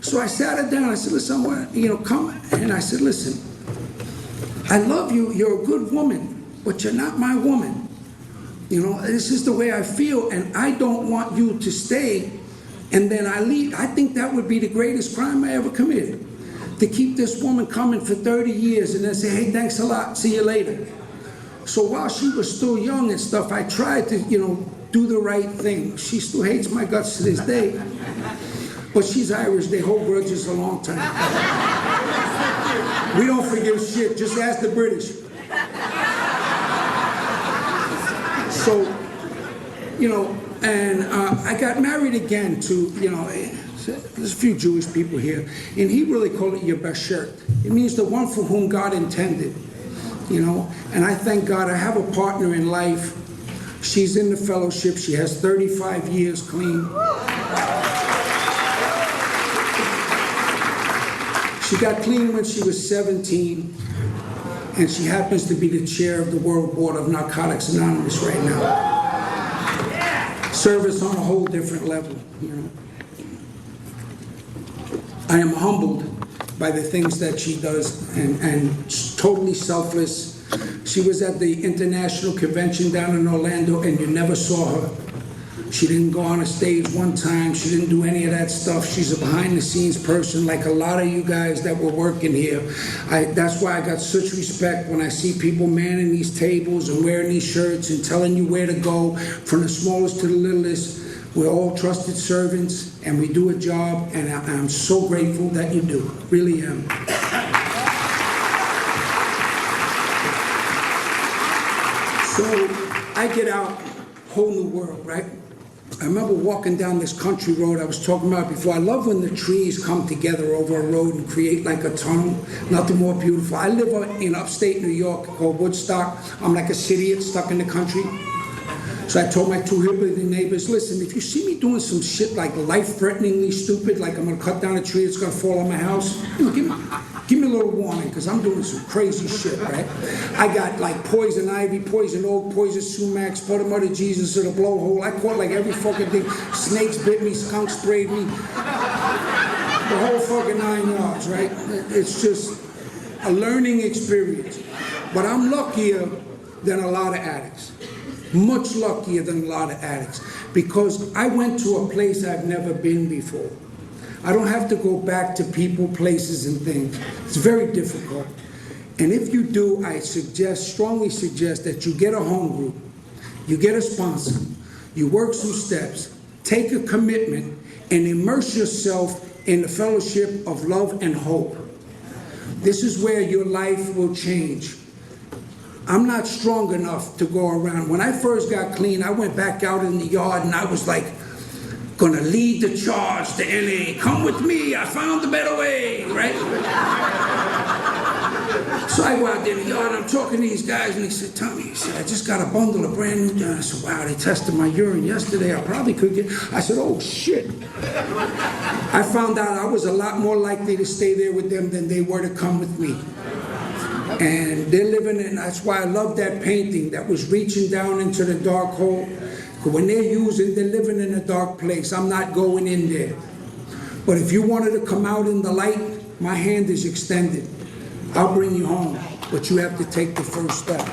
So I sat her down, I said, listen, I want, you know, come, and I said, listen, I love you, you're a good woman, but you're not my woman. You know, this is the way I feel, and I don't want you to stay, and then I leave. I think that would be the greatest crime I ever committed, to keep this woman coming for 30 years and then say, hey, thanks a lot, see you later. So while she was still young and stuff, I tried to, you know, do the right thing. She still hates my guts to this day, but she's Irish. They hold grudges a long time. We don't forgive shit. Just ask the British. So, you know, and I got married again to, you know, there's a few Jewish people here. In Hebrew, they call it Yebasher. It means the one for whom God intended, you know. And I thank God I have a partner in life. She's in the fellowship. She has 35 years clean. She got clean when she was 17, and she happens to be the chair of the World Board of Narcotics Anonymous right now. Service on a whole different level, you know. I am humbled by the things that she does, and she's totally selfless. She was at the international convention down in Orlando, and you never saw her. She didn't go on a stage one time. She didn't do any of that stuff. She's a behind-the-scenes person, like a lot of you guys that were working here. That's why I got such respect when I see people manning these tables and wearing these shirts and telling you where to go, from the smallest to the littlest. We're all trusted servants, and we do a job, and I'm so grateful that you do. Really am. So I get out, whole new world, right? I remember walking down this country road I was talking about before. I love when the trees come together over a road and create like a tunnel. Nothing more beautiful. I live in upstate New York called Woodstock. I'm like a city stuck in the country. So I told my two hillbilly neighbors, listen, if you see me doing some shit like life-threateningly stupid, like I'm gonna cut down a tree that's gonna fall on my house, you know, give me a little warning, because I'm doing some crazy shit, right? I got like poison ivy, poison oak, poison sumac, spotted mother Jesus at a blowhole. I caught like every fucking thing. Snakes bit me, skunks sprayed me. The whole fucking 9 yards, right? It's just a learning experience. But I'm luckier than a lot of addicts. Much luckier than a lot of addicts, because I went to a place I've never been before. I don't have to go back to people, places, and things. It's very difficult. And if you do, I strongly suggest that you get a home group, you get a sponsor, you work some steps, take a commitment, and immerse yourself in the fellowship of love and hope. This is where your life will change. I'm not strong enough to go around. When I first got clean, I went back out in the yard and I was like, gonna lead the charge to LA. Come with me, I found the better way, right? So I go out there in the yard and I'm talking to these guys, and he said, Tommy, he said, I just got a bundle of brand new joints. I said, wow, they tested my urine yesterday. I probably could get, I said, oh shit. I found out I was a lot more likely to stay there with them than they were to come with me. And they're living in, that's why I love that painting that was reaching down into the dark hole. Because when they're living in a dark place. I'm not going in there. But if you wanted to come out in the light, my hand is extended. I'll bring you home, but you have to take the first step.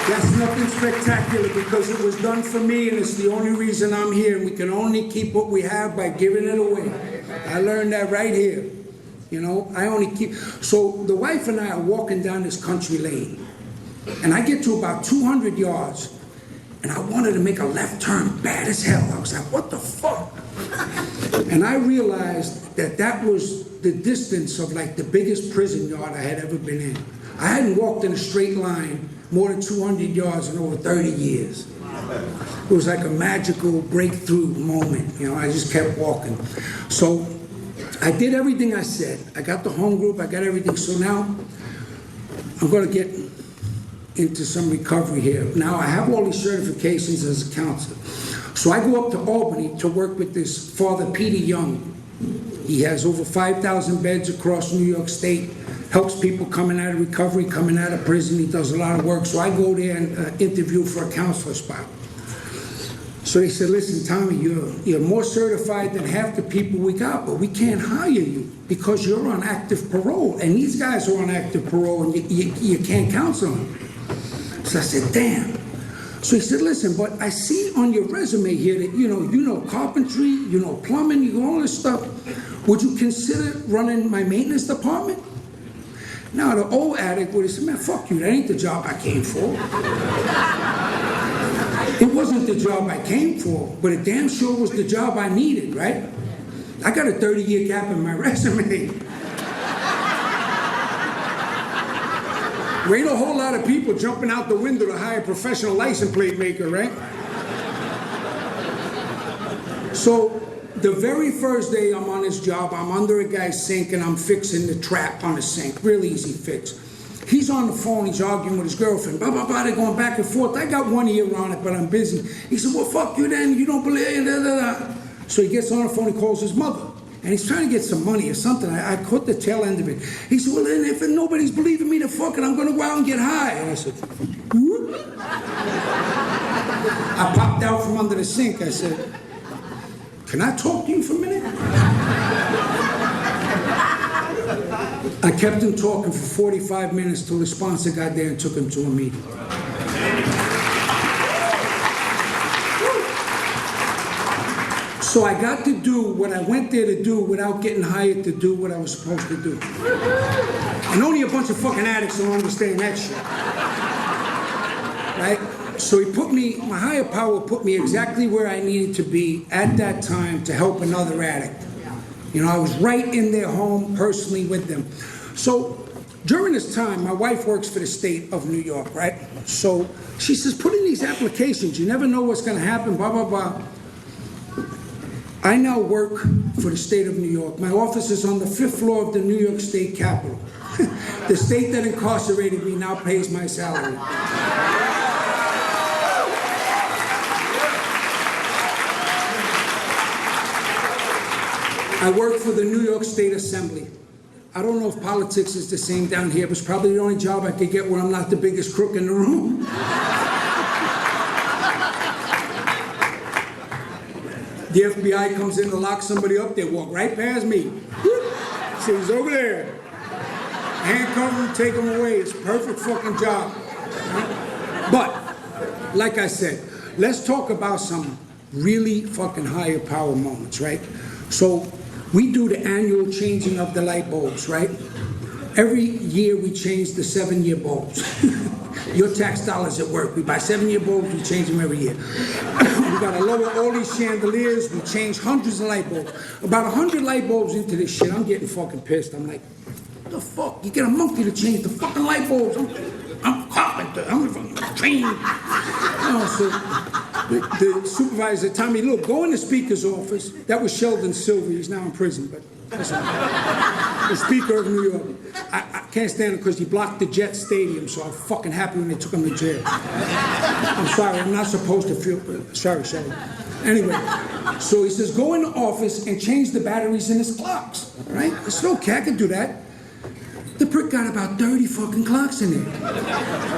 That's nothing spectacular, because it was done for me, and it's the only reason I'm here. We can only keep what we have by giving it away. I learned that right here. You know, I only keep, so the wife and I are walking down this country lane, and I get to about 200 yards, and I wanted to make a left turn bad as hell. I was like, what the fuck? And I realized that that was the distance of like the biggest prison yard I had ever been in. I hadn't walked in a straight line more than 200 yards in over 30 years. It was like a magical breakthrough moment. You know, I just kept walking. So I did everything I said. I got the home group, I got everything. So now I'm going to get into some recovery here. Now I have all these certifications as a counselor. So I go up to Albany to work with this Father Peter Young. He has over 5,000 beds across New York State, helps people coming out of recovery, coming out of prison. He does a lot of work. So I go there and interview for a counselor spot. So they said, listen, Tommy, you're more certified than half the people we got, but we can't hire you because you're on active parole. And these guys are on active parole, and you can't counsel them. So I said, damn. So he said, listen, but I see on your resume here that you know carpentry, you know plumbing, you know all this stuff. Would you consider running my maintenance department? Now the old addict would have said, man, fuck you, that ain't the job I came for. It wasn't the job I came for, but it damn sure was the job I needed, right? I got a 30-year gap in my resume. There ain't a whole lot of people jumping out the window to hire a professional license plate maker, right? So the very first day I'm on this job, I'm under a guy's sink and I'm fixing the trap on the sink. Real easy fix. He's on the phone, he's arguing with his girlfriend. Blah, blah, blah, they're going back and forth. I got one ear on it, but I'm busy. He said, well, fuck you then, you don't believe it, da, da, da. So he gets on the phone, he calls his mother. and he's trying to get some money or something. I caught the tail end of it. He said, well, then if nobody's believing me, then fuck it, I'm going to go out and get high. And I said, whoop. I popped out from under the sink. I said, can I talk to you for a minute? I kept him talking for 45 minutes till the sponsor got there and took him to a meeting. So I got to do what I went there to do without getting hired to do what I was supposed to do. And only a bunch of fucking addicts don't understand that shit. Right? So he put me, my higher power put me exactly where I needed to be at that time to help another addict. You know, I was right in their home personally with them. So during this time, my wife works for the state of New York, right? So she says, put in these applications. You never know what's going to happen, blah, blah, blah. I now work for the state of New York. My office is on the 5th floor of the New York State Capitol. The state that incarcerated me now pays my salary. I work for the New York State Assembly. I don't know if politics is the same down here, but it's probably the only job I could get where I'm not the biggest crook in the room. The FBI comes in to lock somebody up, they walk right past me. So he's over there. Handcuff him, take him away. It's a perfect fucking job. But, like I said, let's talk about some really fucking higher power moments, right? So, we do the annual changing of the light bulbs, right? Every year we change the 7-year bulbs. Your tax dollars at work. We buy 7-year bulbs, we change them every year. We gotta lower all these chandeliers, we change hundreds of light bulbs. About 100 light bulbs into this shit, I'm getting fucking pissed. I'm like, what the fuck? You get a monkey to change the fucking light bulbs. I'm a carpenter, I'm fucking trained. You know, so the supervisor told me, look, go in the speaker's office. That was Sheldon Silver, he's now in prison, but listen, the Speaker of New York. I can't stand him because he blocked the Jet Stadium, so I'm fucking happy when they took him to jail. I'm sorry, I'm not supposed to feel, sorry, Sheldon. Anyway, so he says, go in the office and change the batteries in his clocks, all right? I said, okay, I can do that. The prick got about 30 fucking clocks in there.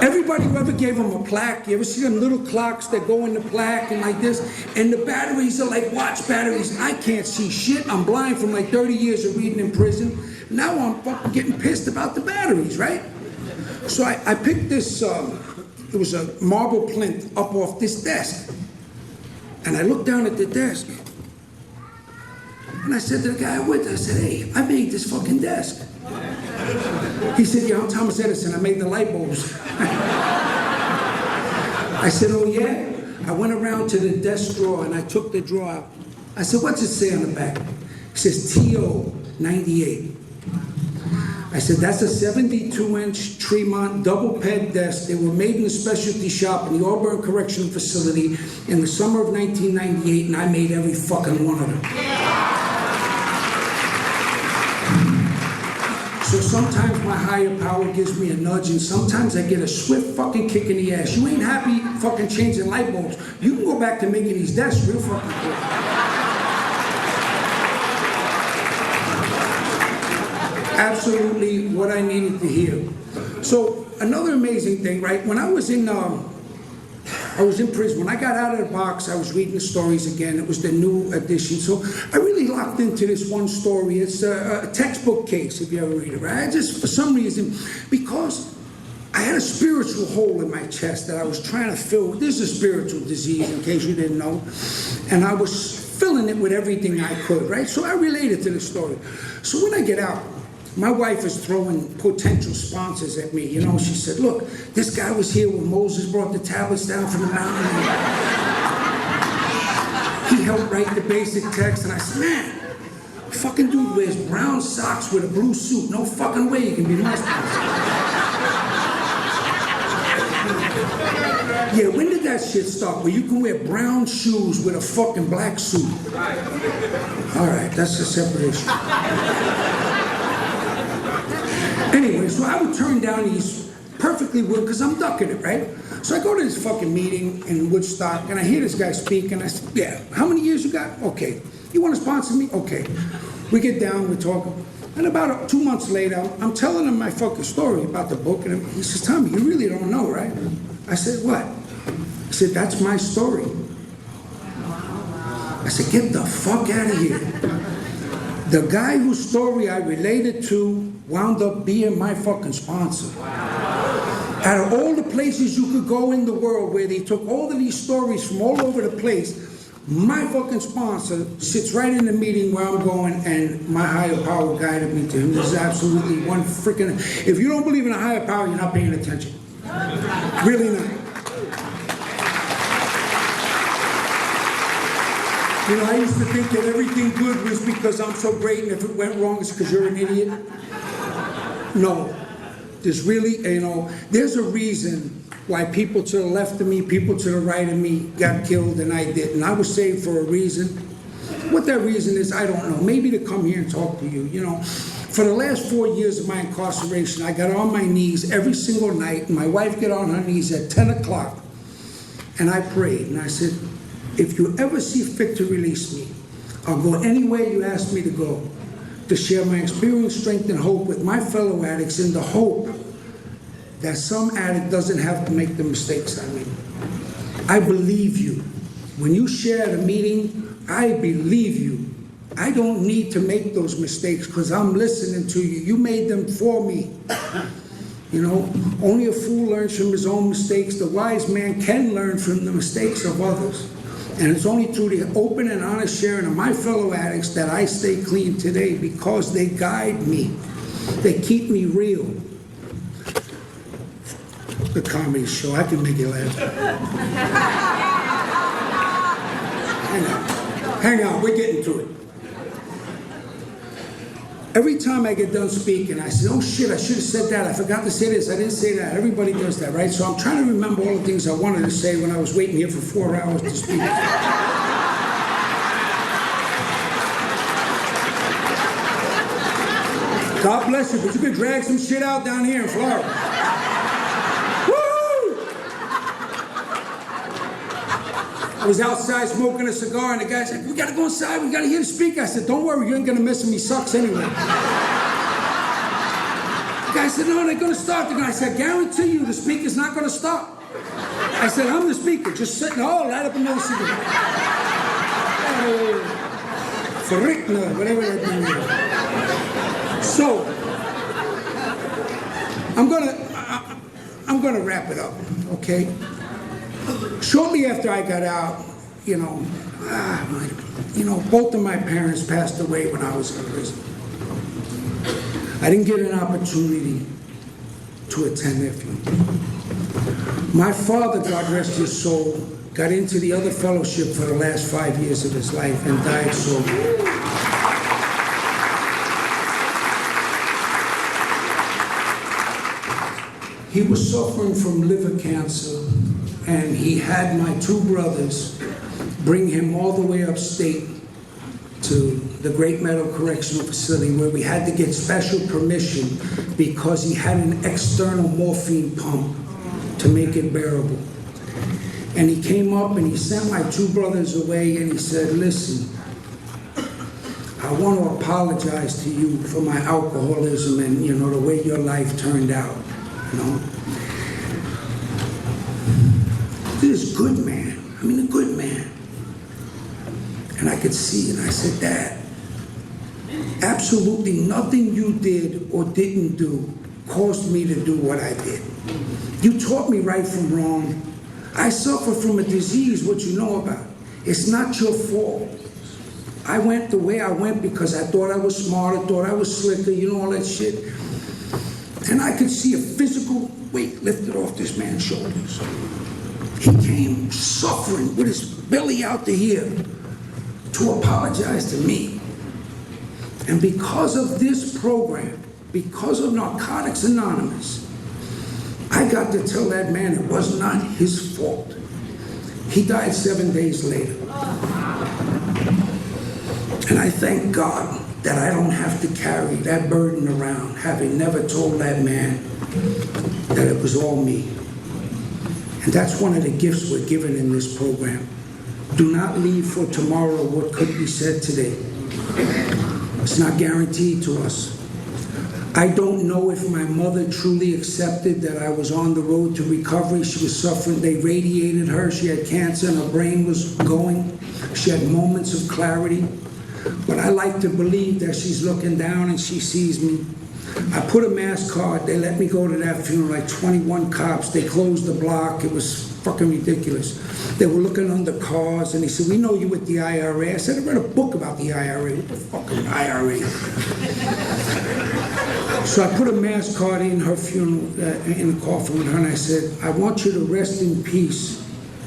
Everybody who ever gave him a plaque, you ever see them little clocks that go in the plaque and like this? And the batteries are like watch batteries. I can't see shit. I'm blind from like 30 years of reading in prison. Now I'm fucking getting pissed about the batteries, right? So I picked this, it was a marble plinth up off this desk. And I looked down at the desk. And I said to the guy with it, I said, hey, I made this fucking desk. He said, yeah, I'm Thomas Edison, I made the light bulbs. I said, oh yeah? I went around to the desk drawer and I took the drawer out. I said, what's it say on the back? It says TO 98. I said, that's a 72-inch Tremont double-ped desk. They were made in a specialty shop in the Auburn Correctional Facility in the summer of 1998, and I made every fucking one of them. So sometimes my higher power gives me a nudge, and sometimes I get a swift fucking kick in the ass. You ain't happy fucking changing light bulbs. You can go back to making these desks real fucking quick. Absolutely what I needed to hear. So another amazing thing, right? When I was in prison. When I got out of the box, I was reading the stories again. It was the new edition. So I really locked into this one story. It's a textbook case, if you ever read it, right? I just, for some reason, because I had a spiritual hole in my chest that I was trying to fill. This is a spiritual disease, in case you didn't know. And I was filling it with everything I could, right? So I related to the story. So when I get out, my wife is throwing potential sponsors at me. You know, she said, look, this guy was here when Moses brought the tablets down from the mountain. He helped write the basic text. And I said, man, fucking dude wears brown socks with a blue suit. No fucking way you can be my sponsor. Yeah, when did that shit start? Where you can wear brown shoes with a fucking black suit? All right, that's a separate issue. Anyway, so I would turn down these perfectly willing, because I'm ducking it, right? So I go to this fucking meeting in Woodstock, and I hear this guy speak, and I said, yeah, how many years you got? Okay. You want to sponsor me? Okay. We get down, we're talking. And about 2 months later, I'm telling him my fucking story about the book. And he says, Tommy, you really don't know, right? I said, what? He said, that's my story. I said, get the fuck out of here. The guy whose story I related to wound up being my fucking sponsor. Out of all the places you could go in the world where they took all of these stories from all over the place, my fucking sponsor sits right in the meeting where I'm going, and my higher power guided me to him. This is absolutely one freaking... If you don't believe in a higher power, you're not paying attention. Really not. You know, I used to think that everything good was because I'm so great, and if it went wrong, it's because you're an idiot. No. There's really, you know, there's a reason why people to the left of me, people to the right of me got killed and I didn't. I was saved for a reason. What that reason is, I don't know. Maybe to come here and talk to you, you know. For the last 4 years of my incarceration, I got on my knees every single night, and my wife got on her knees at 10 o'clock, and I prayed, and I said, if you ever see fit to release me, I'll go anywhere you ask me to go, to share my experience, strength, and hope with my fellow addicts, in the hope that some addict doesn't have to make the mistakes I made. I believe you. When you share at a meeting, I believe you. I don't need to make those mistakes because I'm listening to you. You made them for me. You know, only a fool learns from his own mistakes. The wise man can learn from the mistakes of others. And it's only through the open and honest sharing of my fellow addicts that I stay clean today, because they guide me. They keep me real. The comedy show, I can make you laugh. Hang on, we're getting to it. Every time I get done speaking, I say, oh shit, I should have said that. I forgot to say this, I didn't say that. Everybody does that, right? So I'm trying to remember all the things I wanted to say when I was waiting here for 4 hours to speak. God bless you, but you could drag some shit out down here in Florida. Woo! I was outside smoking a cigar, and the guy said, we gotta go inside, we gotta hear the speaker. I said, don't worry, you ain't gonna miss him, he sucks anyway. The guy said, no, they're gonna start. I said, I guarantee you the speaker's not gonna stop. I said, I'm the speaker, just sitting, light up another cigarette. Verrickner, whatever that thing is. So, I'm gonna wrap it up, okay? Shortly after I got out, both of my parents passed away when I was in prison. I didn't get an opportunity to attend their funeral. My father, God rest his soul, got into the other fellowship for the last 5 years of his life and died sober. He was suffering from liver cancer, and he had my 2 brothers bring him all the way upstate to the Great Meadow Correctional Facility, where we had to get special permission because he had an external morphine pump to make it bearable. And he came up and he sent my 2 brothers away, and he said, listen, I want to apologize to you for my alcoholism and, the way your life turned out. This good man, a good man. And I could see it. I said, Dad, absolutely nothing you did or didn't do caused me to do what I did. You taught me right from wrong. I suffer from a disease, what you know about. It's not your fault. I went the way I went because I thought I was smarter, thought I was slicker, all that shit. And I could see a physical weight lifted off this man's shoulders. He came suffering with his belly out to here to apologize to me. And because of this program, because of Narcotics Anonymous, I got to tell that man it was not his fault. He died 7 days later. And I thank God that I don't have to carry that burden around, having never told that man that it was all me. And that's one of the gifts we're given in this program. Do not leave for tomorrow what could be said today. It's not guaranteed to us. I don't know if my mother truly accepted that I was on the road to recovery. She was suffering. They radiated her. She had cancer and her brain was going. She had moments of clarity. But I like to believe that she's looking down and she sees me. I put a mass card. They let me go to that funeral, like 21 cops. They closed the block. It was fucking ridiculous. They were looking under cars and they said, "We know you with the IRA." I said, "I read a book about the IRA." What the fucking IRA? So I put a mass card in her funeral, in the coffin with her, and I said, "I want you to rest in peace,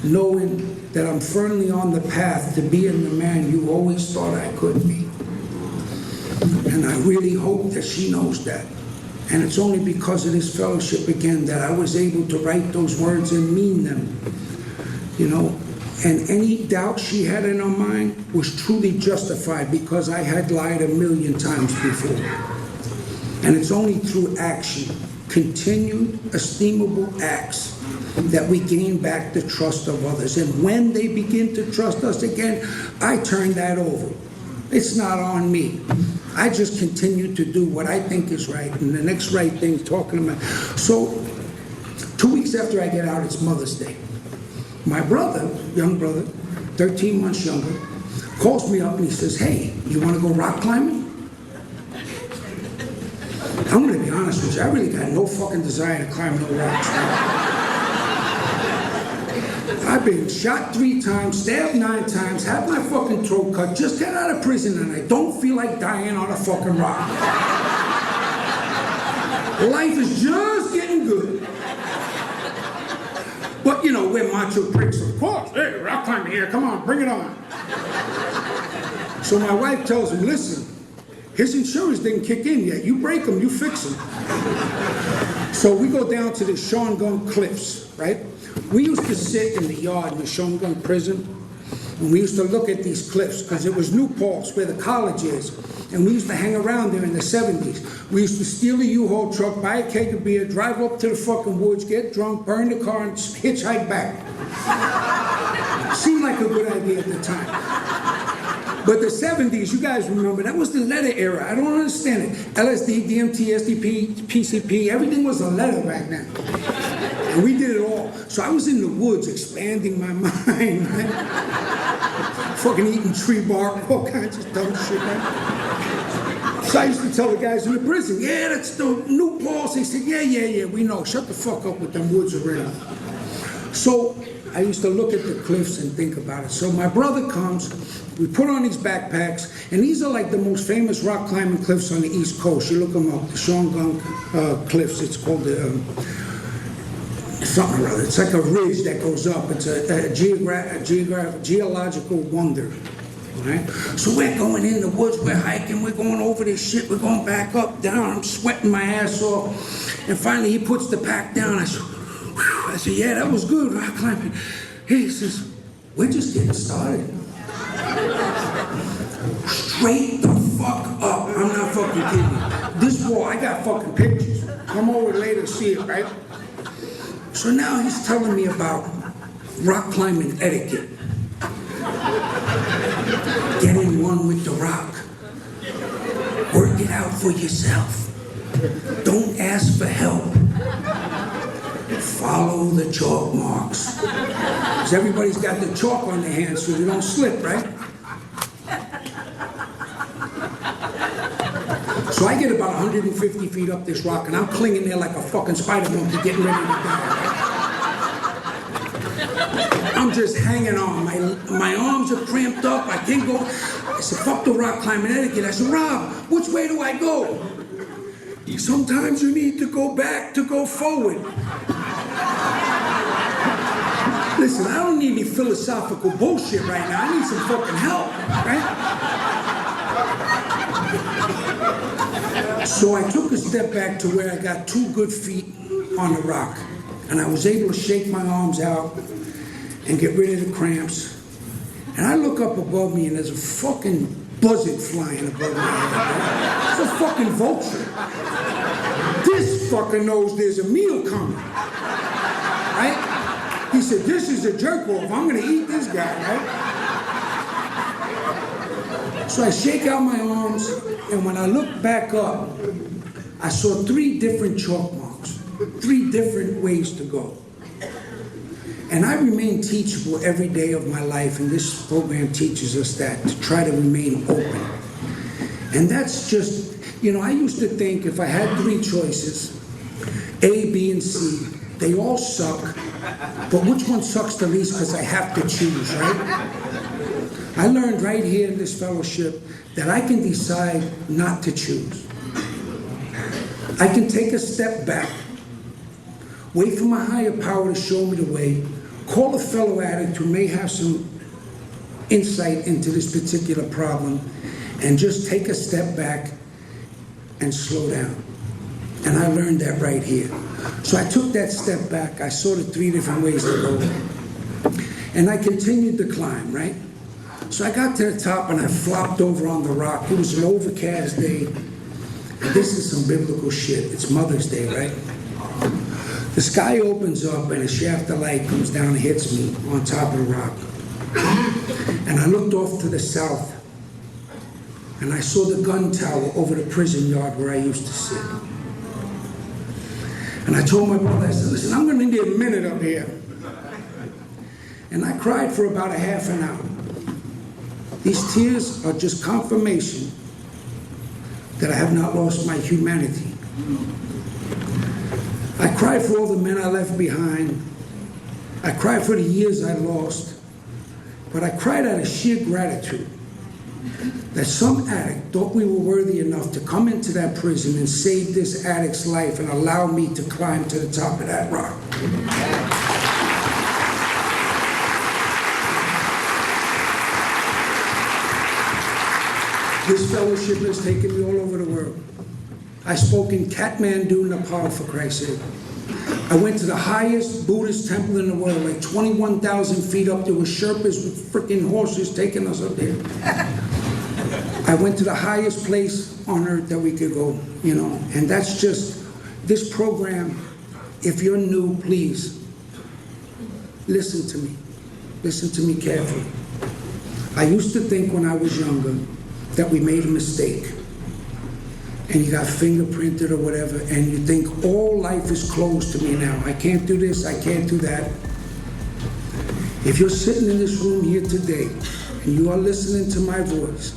knowing that I'm firmly on the path to being the man you always thought I could be." And I really hope that she knows that. And it's only because of this fellowship again that I was able to write those words and mean them. You know, and any doubt she had in her mind was truly justified because I had lied a million times before. And it's only through action, continued, estimable acts, that we gain back the trust of others. And when they begin to trust us again, I turn that over. It's not on me. I just continue to do what I think is right, and the next right thing, talking to my... So, 2 weeks after I get out, it's Mother's Day. My brother, young brother, 13 months younger, calls me up and he says, "Hey, you want to go rock climbing?" I'm going to be honest with you, I really got no fucking desire to climb no rocks. I've been shot 3 times, stabbed 9 times, had my fucking throat cut, just got out of prison, and I don't feel like dying on a fucking rock. Life is just getting good. But, you know, we're macho pricks, of course. "Hey, rock climbing here, come on, bring it on." So my wife tells him, "Listen, his insurance didn't kick in yet. You break them, you fix them." So we go down to the Shongun Cliffs, right? We used to sit in the yard in the Shongun prison, and we used to look at these cliffs, because it was New Paltz, where the college is. And we used to hang around there in the 70s. We used to steal a U-Haul truck, buy a keg of beer, drive up to the fucking woods, get drunk, burn the car, and hitchhike back. Seemed like a good idea at the time. But the 70s, you guys remember, that was the letter era. I don't understand it. LSD, DMT, SDP, PCP, everything was a letter back then. And we did it all. So I was in the woods expanding my mind, right? Fucking eating tree bark, all kinds of dumb shit, right? So I used to tell the guys in the prison, "Yeah, that's the New Paltz." They said, yeah, we know. Shut the fuck up with them woods already. So I used to look at the cliffs and think about it. So my brother comes, we put on these backpacks, and these are like the most famous rock climbing cliffs on the East Coast. You look them up, the Shongun Cliffs. It's called the something or other. It's like a ridge that goes up. It's a geological wonder. Right? So we're going in the woods, we're hiking, we're going over this shit, we're going back up, down, I'm sweating my ass off. And finally he puts the pack down. I said, "Whew." I said, "Yeah, that was good, rock climbing." He says, "We're just getting started." Straight the fuck up. I'm not fucking kidding you. This wall, I got fucking pictures. Come over later to see it, right? So now he's telling me about rock climbing etiquette. Get in one with the rock. Work it out for yourself. Don't ask for help. Follow the chalk marks. Because everybody's got the chalk on their hands so you don't slip, right? So I get about 150 feet up this rock, and I'm clinging there like a fucking spider monkey getting ready to die. I'm just hanging on. My arms are cramped up. I can't go. I said, "Fuck the rock climbing etiquette." I said, "Rob, which way do I go?" "Sometimes you need to go back to go forward." Listen, I don't need any philosophical bullshit right now. I need some fucking help, right? So I took a step back to where I got 2 good feet on the rock. And I was able to shake my arms out and get rid of the cramps. And I look up above me and there's a fucking buzzard flying above my head. Right? It's a fucking vulture. This fucker knows there's a meal coming. Right? He said, "This is a jerk off. I'm gonna eat this guy," right? So I shake out my arms, and when I look back up, I saw 3 different chalk marks, 3 different ways to go. And I remain teachable every day of my life, and this program teaches us that, to try to remain open. And that's just, I used to think if I had 3 choices, A, B, and C, they all suck, but which one sucks the least because I have to choose, right? I learned right here in this fellowship that I can decide not to choose. I can take a step back, wait for my higher power to show me the way, call a fellow addict who may have some insight into this particular problem, and just take a step back and slow down. And I learned that right here. So I took that step back, I saw the 3 different ways to go, and I continued to climb, right? So I got to the top and I flopped over on the rock. It was an overcast day, and this is some biblical shit. It's Mother's Day, right? The sky opens up and a shaft of light comes down and hits me on top of the rock. And I looked off to the south, and I saw the gun tower over the prison yard where I used to sit. And I told my brother, I said, listen, I'm going to need a minute up here. And I cried for about a half an hour. These tears are just confirmation that I have not lost my humanity. I cried for all the men I left behind. I cried for the years I lost. But I cried out of sheer gratitude that some addict thought we were worthy enough to come into that prison and save this addict's life and allow me to climb to the top of that rock. This fellowship has taken me all over the world. I spoke in Kathmandu, Nepal, for Christ's sake. I went to the highest Buddhist temple in the world, like 21,000 feet up. There were Sherpas with freaking horses taking us up there. I went to the highest place on earth that we could go, and that's just, this program, if you're new, please, listen to me. Listen to me carefully. I used to think when I was younger that we made a mistake, and you got fingerprinted or whatever, and you think all life is closed to me now. I can't do this, I can't do that. If you're sitting in this room here today, and you are listening to my voice,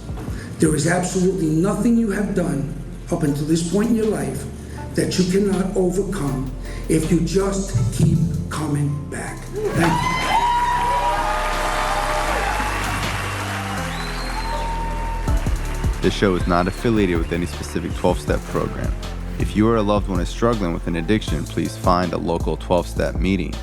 there is absolutely nothing you have done up until this point in your life that you cannot overcome if you just keep coming back. Thank you. This show is not affiliated with any specific 12-step program. If you or a loved one is struggling with an addiction, please find a local 12-step meeting.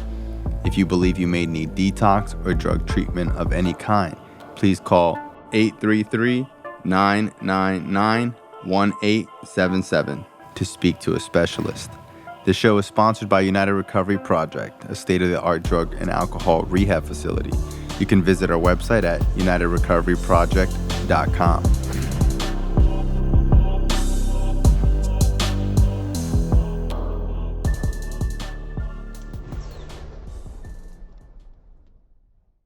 If you believe you may need detox or drug treatment of any kind, please call 833-999-1877 to speak to a specialist. This show is sponsored by United Recovery Project, a state-of-the-art drug and alcohol rehab facility. You can visit our website at unitedrecoveryproject.com.